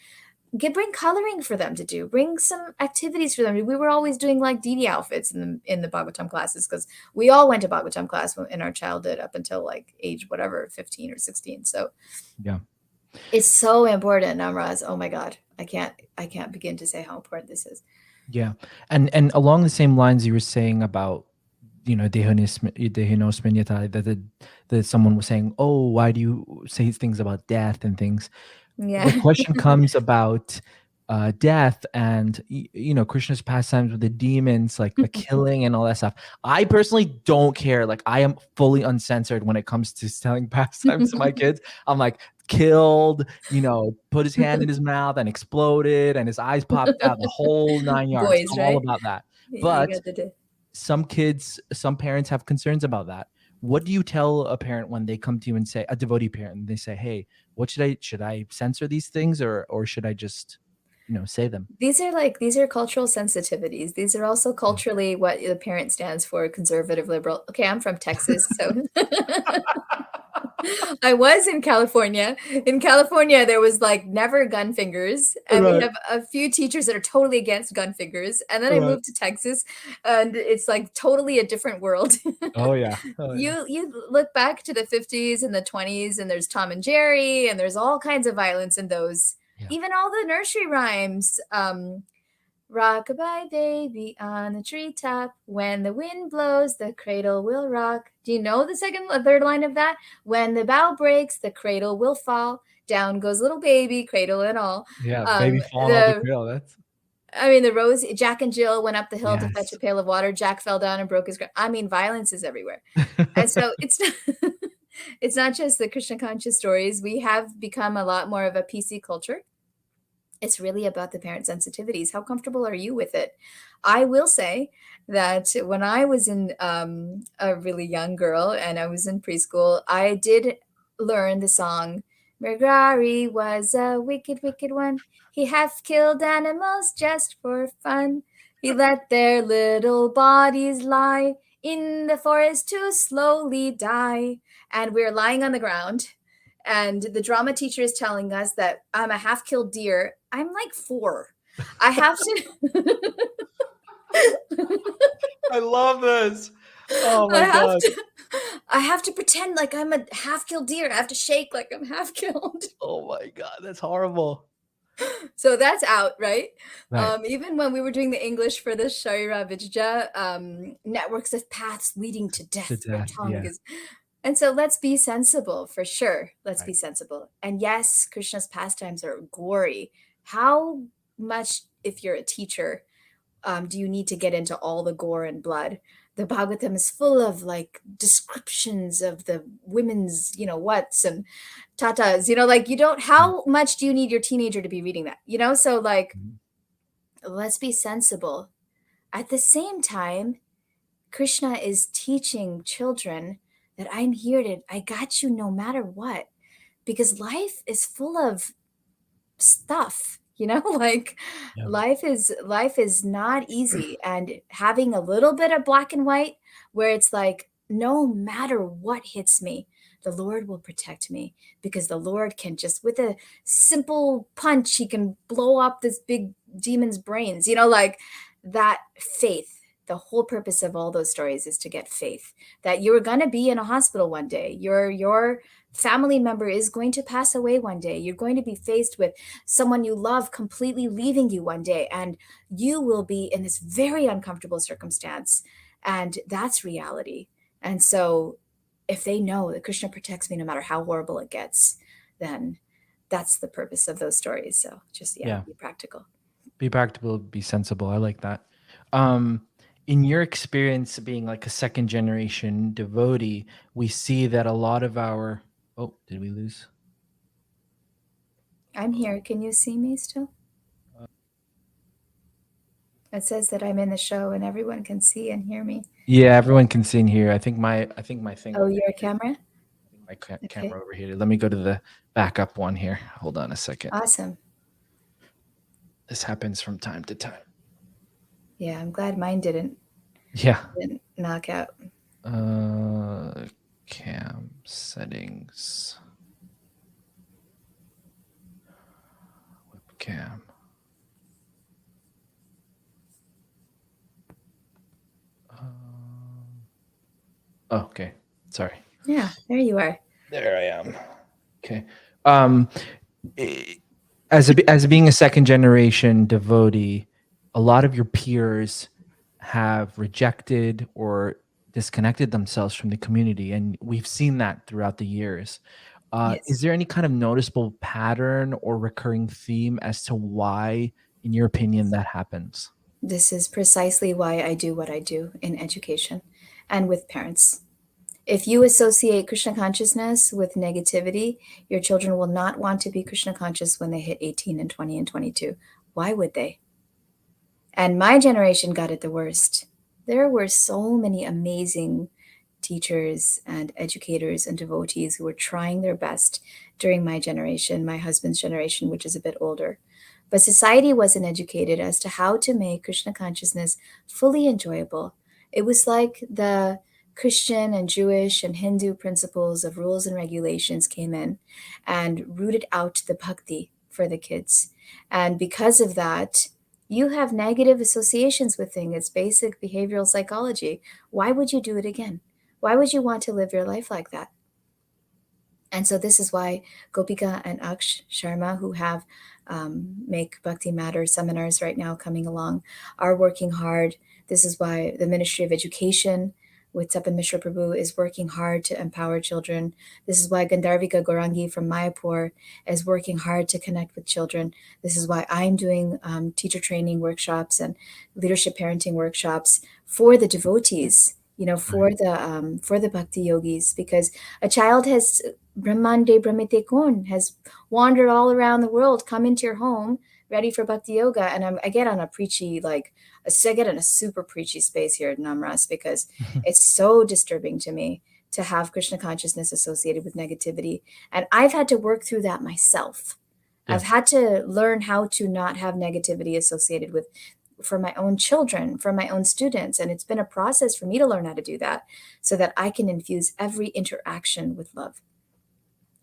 bring coloring for them to do. Bring some activities for them. We were always doing like Didi outfits in the Bhagavatam classes, because we all went to Bhagavatam class in our childhood up until like age whatever, 15 or 16. So Yeah. it's so important, Namraz. Oh my God. I can't begin to say how important this is. Yeah. And along the same lines you were saying about, dehinosmanyata, that someone was saying, oh, why do you say things about death and things? Yeah. The question comes about death and Krishna's pastimes with the demons, like the killing and all that stuff. I personally don't care. Like, I am fully uncensored when it comes to telling pastimes to my kids. I'm like, killed, put his hand in his mouth and exploded and his eyes popped out, the whole 9 yards. Boys, I'm all right? about that. You But got the some parents have concerns about that. What do you tell a parent when they come to you and say, a devotee parent, and they say, hey, what should I censor these things, or should I just, say them? These are cultural sensitivities. These are also culturally what the parent stands for, conservative, liberal. Okay, I'm from Texas, so I was in California. In California, there was like never gun fingers, and we Right. have a few teachers that are totally against gun fingers. And then I Right. moved to Texas, and it's like totally a different world. Oh yeah. Oh yeah. You look back to the 50s and the 20s, and there's Tom and Jerry, and there's all kinds of violence in those. Yeah. Even all the nursery rhymes. Rock-a-bye baby on the treetop. When the wind blows, the cradle will rock. Do you know the third line of that? When the bough breaks, the cradle will fall. Down goes little baby, cradle and all. Yeah. Baby falling off the The cradle. That's the Rose, Jack and Jill went up the hill to fetch a yes. pail of water. Jack fell down and broke his. Violence is everywhere, and so it's not, it's not just the Krishna conscious stories. We have become a lot more of a PC culture. It's really about the parent sensitivities. How comfortable are you with it? I will say that when I was in a really young girl and I was in preschool, I did learn the song. Mrigari was a wicked, wicked one. He half killed animals just for fun. He let their little bodies lie in the forest to slowly die. And we're lying on the ground, and the drama teacher is telling us that I'm a half killed deer. I'm like 4. I have to I love this. Oh I my have god. to I have to pretend like I'm a half killed deer. I have to shake like I'm half killed. Oh my god. That's horrible. So that's out, right? Right. Even when we were doing the English for the Sharira Vijja, networks of paths leading to To death, your death. tongue Yeah. is. And so let's be sensible for sure. Let's be Right. sensible. And yes, Krishna's pastimes are gory. How much, if you're a teacher, do you need to get into all the gore and blood? The Bhagavatam is full of like descriptions of the women's, what's and tatas, like you don't, how much do you need your teenager to be reading that? So like, Mhm. let's be sensible. At the same time, Krishna is teaching children that I got you no matter what, because life is full of stuff, like Yeah. life is not easy, and having a little bit of black and white where it's like, no matter what hits me, the Lord will protect me, because the Lord can just, with a simple punch, he can blow up this big demon's brains, like that faith. The whole purpose of all those stories is to get faith that you're going to be in a hospital one day. Your family member is going to pass away one day. You're going to be faced with someone you love completely leaving you one day, and you will be in this very uncomfortable circumstance, and that's reality. And so if they know that Krishna protects me no matter how horrible it gets, then that's the purpose of those stories. So just, Yeah. be practical. Be practical, be sensible. I like that. In your experience being like a second generation devotee, we see that a lot of our, oh, did we lose? I'm here. Can you see me still? It says that I'm in the show and everyone can see and hear me. Yeah, everyone can see in here. I think my thing. Oh, your camera? My Okay. camera overheated. Let me go to the backup one here. Hold on a second. Awesome. This happens from time to time. Yeah, I'm glad mine didn't Yeah. knock out. Cam settings. Webcam. Oh, okay. Sorry. Yeah, there you are. There I am. Okay. As being a second generation devotee, a lot of your peers have rejected or disconnected themselves from the community, and we've seen that throughout the years. Yes. Is there any kind of noticeable pattern or recurring theme as to why, in your opinion, that happens? This is precisely why I do what I do in education and with parents. If you associate Krishna consciousness with negativity, your children will not want to be Krishna conscious when they hit 18 and 20 and 22. Why would they? And my generation got it the worst. There were so many amazing teachers and educators and devotees who were trying their best during my generation, my husband's generation, which is a bit older. But society wasn't educated as to how to make Krishna consciousness fully enjoyable. It was like the Christian and Jewish and Hindu principles of rules and regulations came in and rooted out the bhakti for the kids. And because of that, you have negative associations with things. It's basic behavioral psychology. Why would you do it again? Why would you want to live your life like that? And so this is why Gopika and Aksh Sharma, who have Make Bhakti Matter seminars right now coming along, are working hard. This is why the Ministry of Education with Tapan Mishra Prabhu is working hard to empower children. This is why Gandharvika Gorangi from Mayapur is working hard to connect with children. This is why I'm doing teacher training workshops and leadership parenting workshops for the devotees, for the bhakti yogis, because a child has Brahmande Brahmite Kon has wandered all around the world, come into your home, ready for bhakti yoga. And I get on a preachy, I get in a super preachy space here at Namras because it's so disturbing to me to have Krishna consciousness associated with negativity. And I've had to work through that myself. Yeah. I've had to learn how to not have negativity associated with for my own children, for my own students. And it's been a process for me to learn how to do that so that I can infuse every interaction with love.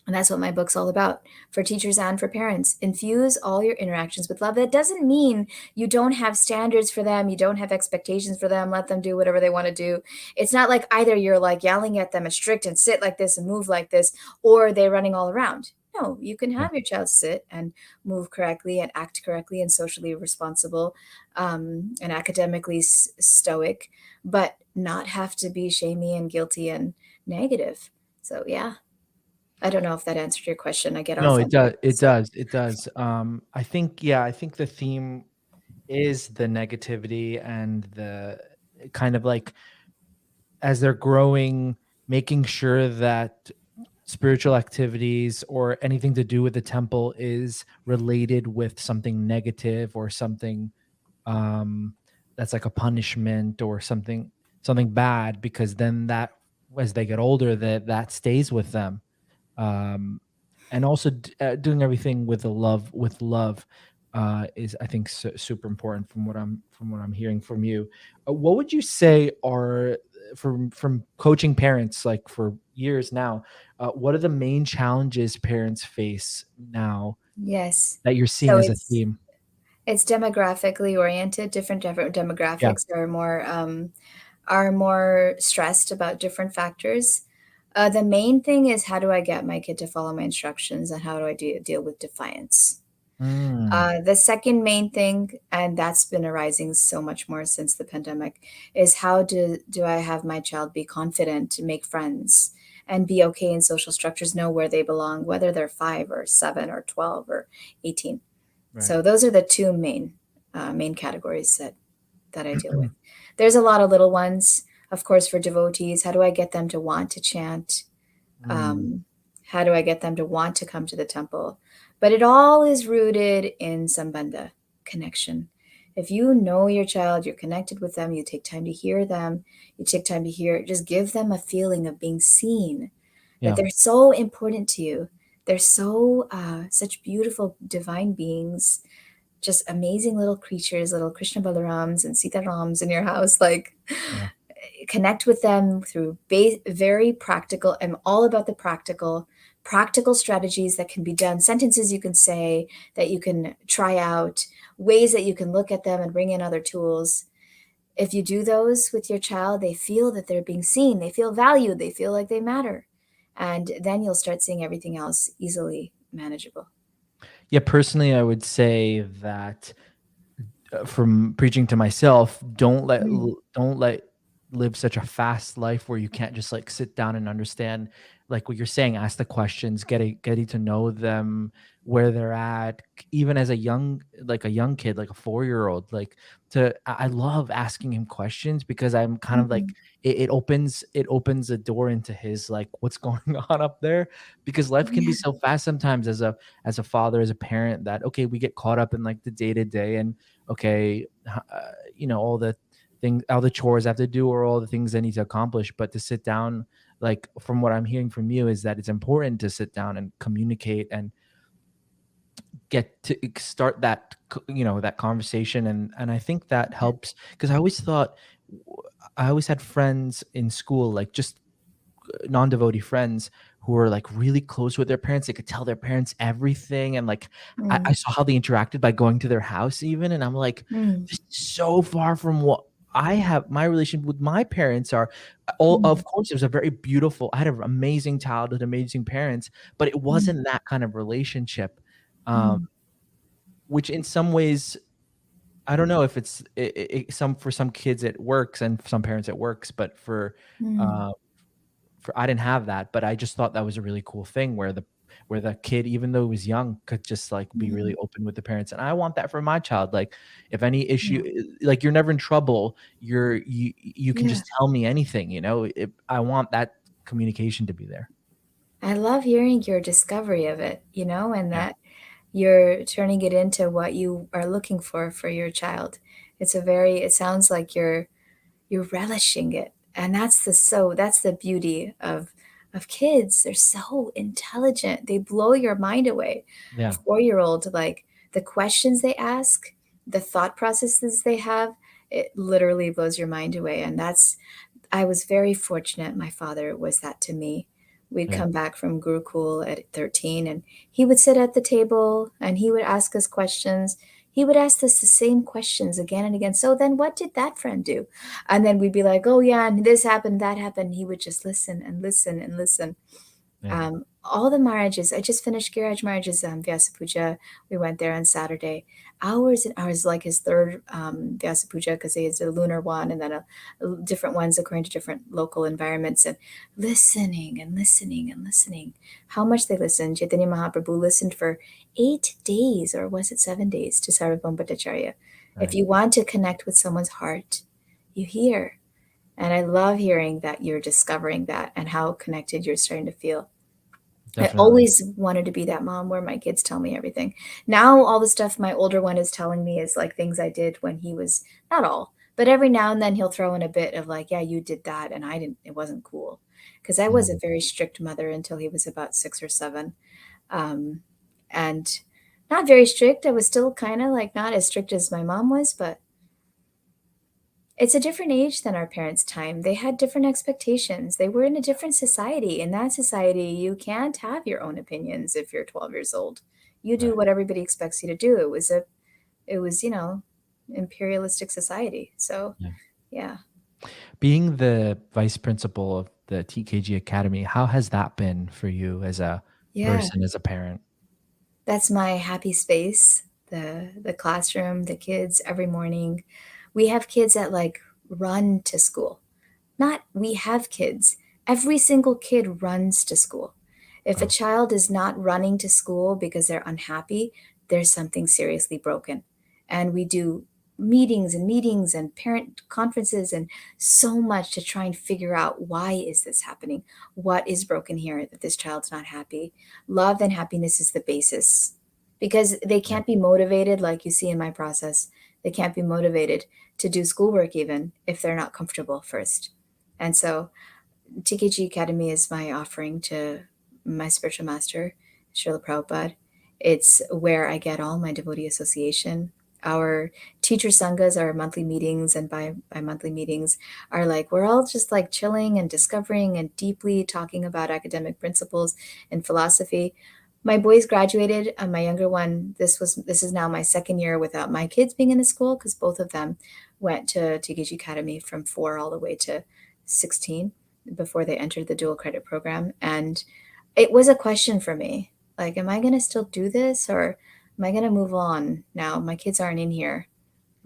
And that's what my book's all about for teachers and for parents. Infuse all your interactions with love. That doesn't mean you don't have standards for them. You don't have expectations for them. Let them do whatever they want to do. It's not like either you're like yelling at them and strict and sit like this and move like this, or they're running all around. No, you can have your child sit and move correctly and act correctly and socially responsible and academically stoic, but not have to be shamey and guilty and negative. So, yeah. I don't know if that answered your question. I get off. No, on it does. that, It so. does. It does. I think the theme is the negativity and the kind of like as they're growing, making sure that spiritual activities or anything to do with the temple is related with something negative or something that's like a punishment or something bad, because then that as they get older that stays with them. And also doing everything with love is, I think, super important from what I'm hearing from you. What would you say are from coaching parents like for years now, what are the main challenges parents face now Yes. that you're So seeing as a theme? it's demographically oriented. Different Yeah. demographics are more stressed about different factors. The main thing is, how do I get my kid to follow my instructions, and how do I deal with defiance? Mm, The second main thing, and that's been arising so much more since the pandemic, is how do I have my child be confident to make friends and be okay in social structures, know where they belong, whether they're 5 or 7 or 12 or 18. right. So those are the two main categories that I deal with. There's a lot of little ones, of course, for devotees. How do I get them to want to chant? Mm, How do I get them to want to come to the temple? But it all is rooted in sambandha, connection. If you know your child, you're connected with them, you take time to hear them, you take time to hear, just give them a feeling of being seen, that Yeah. they're so important to you. They're so, such beautiful divine beings, just amazing little creatures, little Krishna Balarams and Sita Rams in your house. Like, Yeah. connect with them through very practical. I'm all about the practical strategies that can be done, sentences you can say, that you can try out, ways that you can look at them and bring in other tools. If you do those with your child, they feel that they're being seen, they feel valued, they feel like they matter. And then you'll start seeing everything else easily manageable. Yeah, personally, I would say that from preaching to myself, Mm, don't let live such a fast life where you can't just like sit down and understand, like what you're saying, ask the questions, getting to know them, where they're at, even as a young kid, like a 4-year old, like I love asking him questions because I'm kind of like mhm, it opens a door into his like what's going on up there, because life can be yeah, so fast sometimes as a father, as a parent, that okay, we get caught up in like the day to day, and okay, all the things, all the chores I have to do, or all the things I need to accomplish. But to sit down, like from what I'm hearing from you, is that it's important to sit down and communicate and get to start that that conversation. And I think that yeah, helps, because I always had friends in school, like just non-devotee friends, who were like really close with their parents. They could tell their parents everything, and like I mm, saw how they interacted by going to their house even, and I'm like, mm, this is so far from what I have. My relationship with my parents are all, mm, of course, it was a very beautiful, I had an amazing childhood, amazing parents, but it mm, wasn't that kind of relationship. um mm, which in some ways, I don't know if some, for some kids it works and some parents it works, but mm, uh for I didn't have that, but I just thought that was a really cool thing where the kid, even though he was young, could just like be mm, really open with the parents. And I want that for my child. Like if any issue, yeah, like you're never in trouble, you can yeah. just tell me anything, I want that communication to be there. I love hearing your discovery of it, and Yeah. that you're turning it into what you are looking for your child. It sounds like you're relishing it. And that's the beauty of kids. They're so intelligent. They blow your mind away. A Yeah. 4-year-old, like the questions they ask, the thought processes they have, it literally blows your mind away. And I was very fortunate. My father was that to me. We'd Yeah. come back from Gurukul at 13, and he would sit at the table and he would ask us questions. He would ask us the same questions again and again. So then what did that friend do? And then we'd be like, oh, yeah, and this happened, that happened. He would just listen and listen and listen. Yeah. All the marriages, I just finished Giraj Maharaj's Vyasa Puja. We went there on Saturday. Hours and hours, like his third Vyasa Puja, because he has a lunar one and then different ones according to different local environments, and listening and listening and listening. How much they listened. Chaitanya Mahaprabhu listened for 8 days, or was it 7 days, to Sarvabhauma Bhattacharya. If Right. you want to connect with someone's heart, you hear. And I love hearing that you're discovering that and how connected you're starting to feel. I Definitely. always wanted to be that mom where my kids tell me everything. Now, all the stuff my older one is telling me is like things I did when he was, not all, but every now and then he'll throw in a bit of like, yeah, you did that. And I didn't, it wasn't cool. Because I was a Mhm. very strict mother until he was about 6 or 7. Um, and not very strict. I was still kind of like not as strict as my mom was, but it's a different age than our parents' time. They had different expectations. They were in a different society. In that society, you can't have your own opinions if you're 12 years old. You do Right. what everybody expects you to do. It was, imperialistic society. So, Yeah. yeah. Being the vice principal of the TKG Academy, how has that been for you as a Yeah. person, as a parent? That's my happy space. The classroom, the kids every morning. We have kids that like run to school. Not we have kids. Every single kid runs to school. If a Wow. child is not running to school because they're unhappy, there's something seriously broken. And we do meetings and parent conferences and so much to try and figure out, why is this happening? What is broken here that this child's not happy? Love and happiness is the basis. because they Yeah. can't be motivated, like you see in my process. They can't be motivated to do schoolwork even if they're not comfortable first. And so TKG Academy is my offering to my spiritual master, Srila Prabhupada. It's where I get all my devotee association. Our teacher sanghas, our monthly meetings, and by monthly meetings are like we're all just like chilling and discovering and deeply talking about academic principles and philosophy. My boys graduated. My younger one, this is now my second year without my kids being in the school because both of them went to TKG Academy from 4 all the way to 16 before they entered the dual credit program. And it was a question for me. Like, am I going to still do this or am I going to move on now? My kids aren't in here.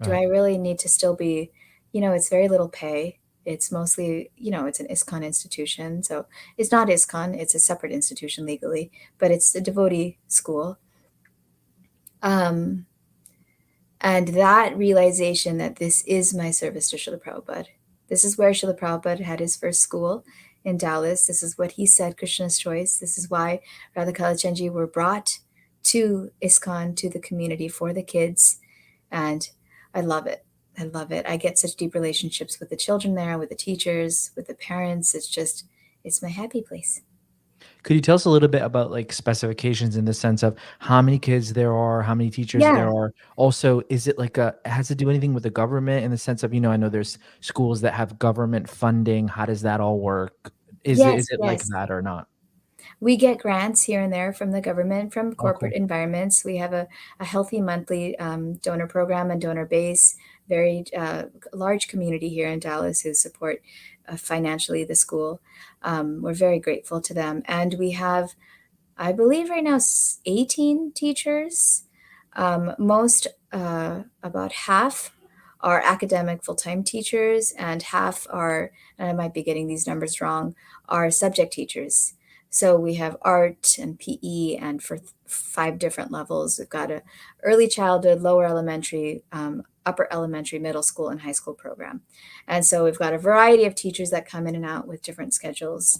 Do I Right. really need to still be, it's very little pay. It's mostly, it's an ISKCON institution. So it's not ISKCON, it's a separate institution legally, but it's a devotee school. Um, and that realization that this is my service to Srila Prabhupada. This is where Srila Prabhupada had his first school in Dallas. This is what he said, Krishna's choice. This is why Radha Kalachandji were brought to ISKCON, to the community for the kids. And I love it. I love it. I get such deep relationships with the children there, with the teachers, with the parents. It's my happy place. Could you tell us a little bit about like specifications in the sense of how many kids there are, how many teachers Yeah. there are? Also, is it like has to do anything with the government in the sense of, I know there's schools that have government funding. How does that all work? Is it Yes, is it like yes. that or not? We get grants here and there from the government, from Oh, corporate cool. environments. We have a healthy monthly donor program and donor base, very large community here in Dallas who support financially the school. We're very grateful to them. And we have, I believe right now, 18 teachers. About half are academic full-time teachers, and half are, and I might be getting these numbers wrong, are subject teachers. So we have art and PE, and for 5 different levels. We've got a early childhood, lower elementary, upper elementary, middle school, and high school program. And so we've got a variety of teachers that come in and out with different schedules.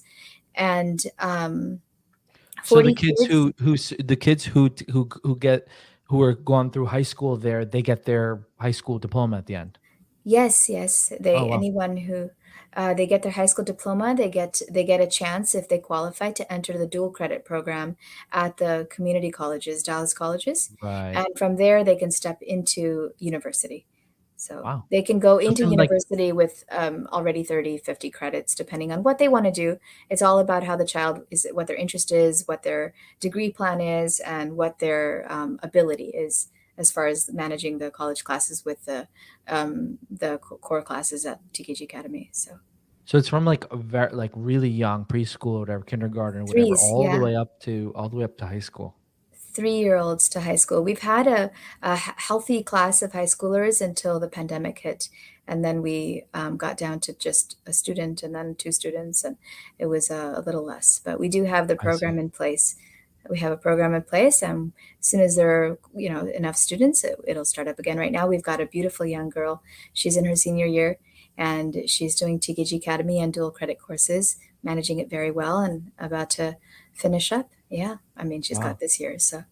And So the 40 kids kids. the kids who are going through high school there, they get their high school diploma at the end. Yes, yes. Oh, They wow. anyone who they get their high school diploma, they get a chance if they qualify to enter the dual credit program at the community colleges, Dallas colleges, Right. and from there they can step into university. So Wow. they can go So into from like university with already 30, 50 credits, depending on what they want to do. It's all about how the child is, what their interest is, what their degree plan is, and what their ability is as far as managing the college classes with the core classes at TKG Academy. So So it's from like a very like really young preschool or whatever, kindergarten or whatever, threes, all the yeah. way up to high school. 3-year-olds to high school. We've had a healthy class of high schoolers until the pandemic hit. And then we got down to just a student and then 2 students, and it was a little less. But we do have the I see. program in place. We have a program in place, and as soon as there are enough students, it'll start up again. Right now, we've got a beautiful young girl. She's in her senior year, and she's doing TKG Academy and dual credit courses, managing it very well, and about to finish up. Yeah, I mean, she's got Wow. this year, so.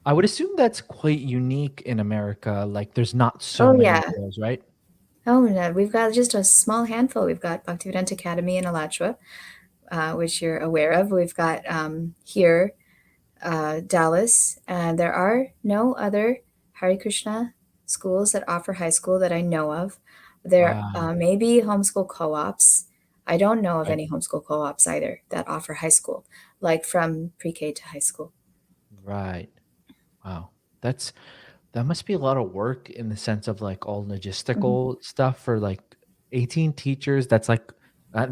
I would assume that's quite unique in America. Like there's not so Oh, many yeah. of those, right? Oh, no, we've got just a small handful. We've got Bhaktivedanta Academy in Alachua, which you're aware of. We've got here Dallas, and there are no other Hare Krishna schools that offer high school that I know of. There Wow. may be homeschool co-ops. I don't know of Right. any homeschool co-ops either that offer high school, like from pre-K to high school. Right. Wow. That must be a lot of work in the sense of like all Mhm. logistical stuff for like 18 teachers. That's like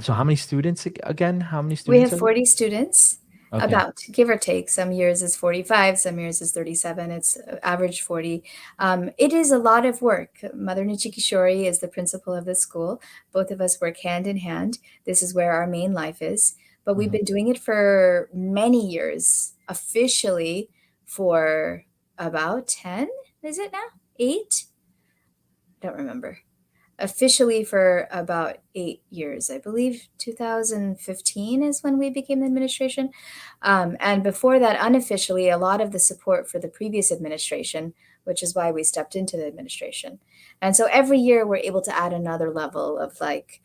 so how many students again? How many We students have are there? 40 students, Okay. about give or take. Some years is 45, some years is 37. It's average 40. It is a lot of work. Mother Nichikishori is the principal of the school. Both of us work hand in hand. This is where our main life is. But we've Mhm. been doing it for many years, officially for about 10, is it now? 8? Don't remember. officially for about 8 years. I believe 2015 is when we became the administration. And before that, unofficially, a lot of the support for the previous administration, which is why we stepped into the administration. And so every year we're able to add another level of like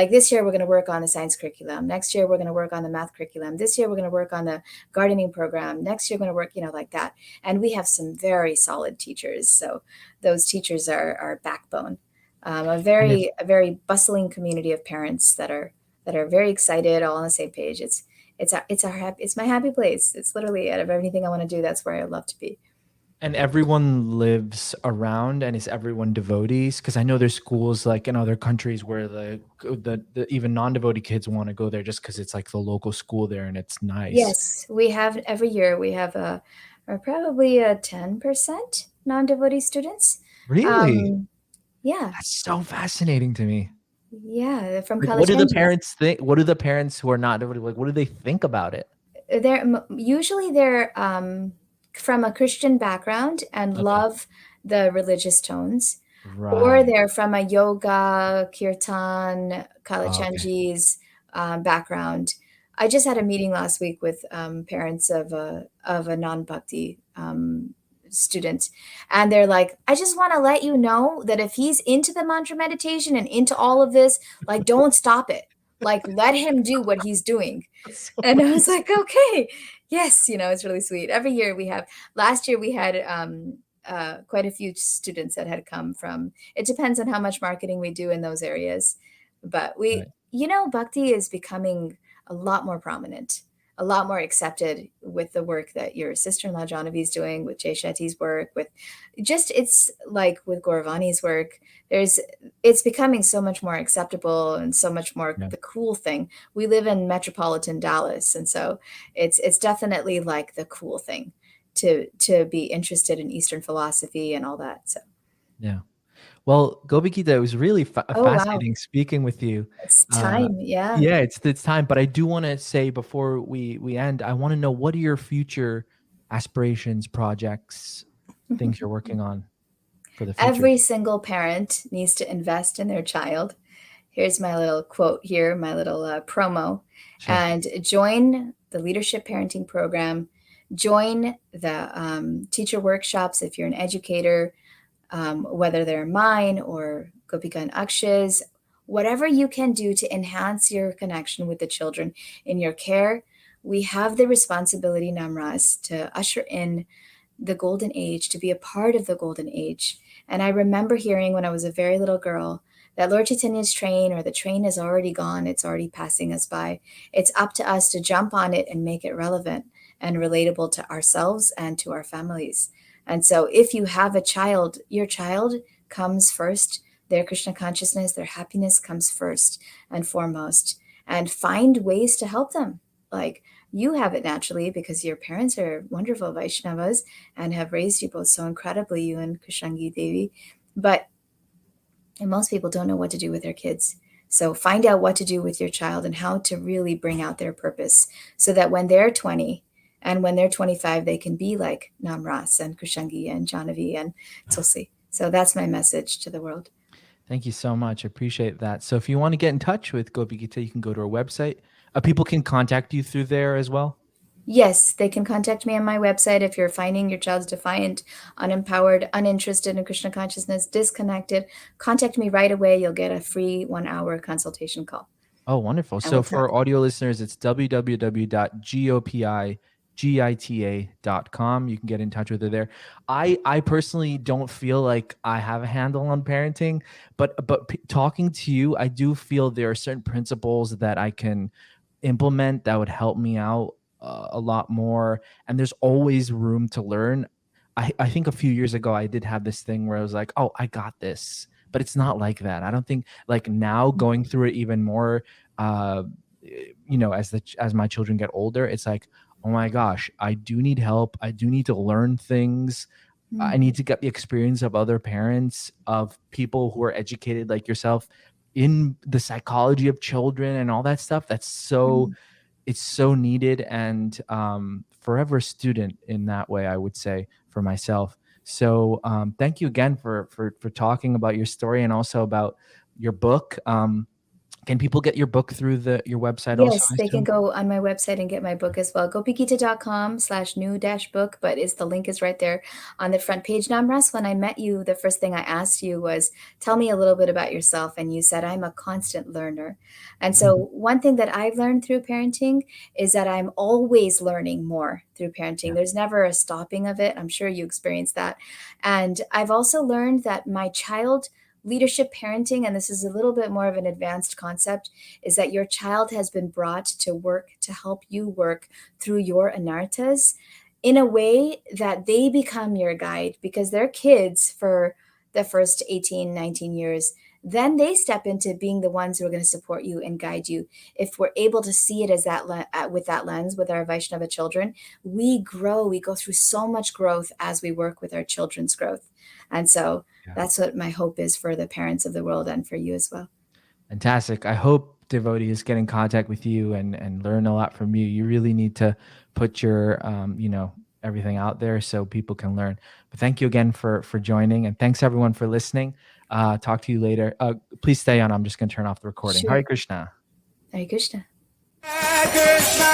this year we're going to work on the science curriculum. Next year we're going to work on the math curriculum. This year we're going to work on the gardening program. Next year we're going to work, like that. And we have some very solid teachers. So those teachers are our backbone. A And if very bustling community of parents that are very excited, all on the same page. It's my happy place. It's literally out of everything I want to do, that's where I love to be. And everyone lives around, and is everyone devotees? Because I know there's schools like in other countries where the even non-devotee kids want to go there just because it's like the local school there and it's nice. Yes, we have every year we have probably a 10% non-devotee students. Really? Yeah, That's so fascinating to me. yeah, from Like, what do the Kalachandji. parents think? What do the parents who are not devotee, like, what do they think about it? They're from a Christian background and Okay. love the religious tones, or Right. they're from a yoga, kirtan, Oh, okay. Kalachandji's background. I just had a meeting last week with parents of a non-bhakti student, and they're like, I just want to let you know that if he's into the mantra meditation and into all of this, like, don't stop it. Like, let him do what he's doing. That's And so I was like, okay, yes, it's really sweet. Every year we have, last year we had quite a few students that had come from, it depends on how much marketing we do in those areas. But right. Bhakti is becoming a lot more prominent, a lot more accepted with the work that your sister-in-law Janavi is doing, with Jay Shetty's work, with just, it's like with Gauravani's work. It's becoming so much more acceptable and so much more Yeah. the cool thing. We live in metropolitan Dallas, and so it's definitely like the cool thing to be interested in Eastern philosophy and all that. So, Yeah. Well, Gopi Gita, it was really oh wow, fascinating speaking with you. it's Uh, time. Yeah. yeah, it's time. But I do want to say before we end, I want to know, what are your future aspirations, projects, things you're working on for the future? Every single parent needs to invest in their child. Here's my little quote here, my little promo, Sure. and join the leadership parenting program. Join the teacher workshops if you're an educator, whether they're mine or Gopika and Aksha's, whatever you can do to enhance your connection with the children in your care. We have the responsibility, Namras, to usher in the golden age, to be a part of the golden age. And I remember hearing when I was a very little girl that Lord Chaitanya's train, or the train is already gone, it's already passing us by. It's up to us to jump on it and make it relevant and relatable to ourselves and to our families. And so if you have a child, your child comes first. Their Krishna consciousness, their happiness comes first and foremost. And find ways to help them. Like, you have it naturally because your parents are wonderful Vaishnavas and have raised you both so incredibly, you and Kushangi Devi. But most people don't know what to do with their kids. So find out what to do with your child and how to really bring out their purpose, so that when they're 20 and when they're 25, they can be like Namras and Kushangi and Janavi and Tulsi. So that's my message to the world. Thank you so much. I appreciate that. So if you want to get in touch with Gopi Gita, you can go to our website. People can contact you through there as well. Yes, they can contact me on my website if you're finding your child's defiant, unempowered, uninterested in Krishna consciousness, disconnected. Contact me right away. You'll get a free 1-hour consultation call. Oh, wonderful. And So we'll talk. for audio listeners, it's www.gopigita.com. You can get in touch with her there. I personally don't feel like I have a handle on parenting, but talking to you, I do feel there are certain principles that I can implement that would help me out a lot more. And there's always room to learn. I think a few years ago, I did have this thing where I was like, oh, I got this. But it's not like that. I don't think, like, now going through it even more, uh, as my children get older, it's like, oh my gosh, I do need help. I do need to learn things. I need to get the experience of other parents, of people who are educated like yourself in the psychology of children and all that stuff. It's so needed, and forever a student in that way, I would say, for myself. So thank you again for talking about your story and also about your book. Can people get your book through your website also? Yes, they can go on my website and get my book as well. gopigita.com/new-book, but the link is right there on the front page. Namras, when I met you, the first thing I asked you was, tell me a little bit about yourself. And you said, I'm a constant learner. And so one thing that I've learned through parenting is that I'm always learning more through parenting. There's never a stopping of it. I'm sure you experienced that. And I've also learned that my child leadership parenting, and this is a little bit more of an advanced concept, is that your child has been brought to work to help you work through your anarthas in a way that they become your guide, because they're kids for the first 18, 19 years. Then they step into being the ones who are going to support you and guide you. If we're able to see it as with that lens, with our Vaishnava children, we grow. We go through so much growth as we work with our children's growth. And so that's what my hope is for the parents of the world and for you as well. Fantastic. I hope devotees get in contact with you and learn a lot from you. You really need to put your, everything out there so people can learn. But thank you again for joining, and thanks everyone for listening. Talk to you later. Please stay on. I'm just going to turn off the recording. Sure. Hare Krishna. Hare Krishna. Hare Krishna.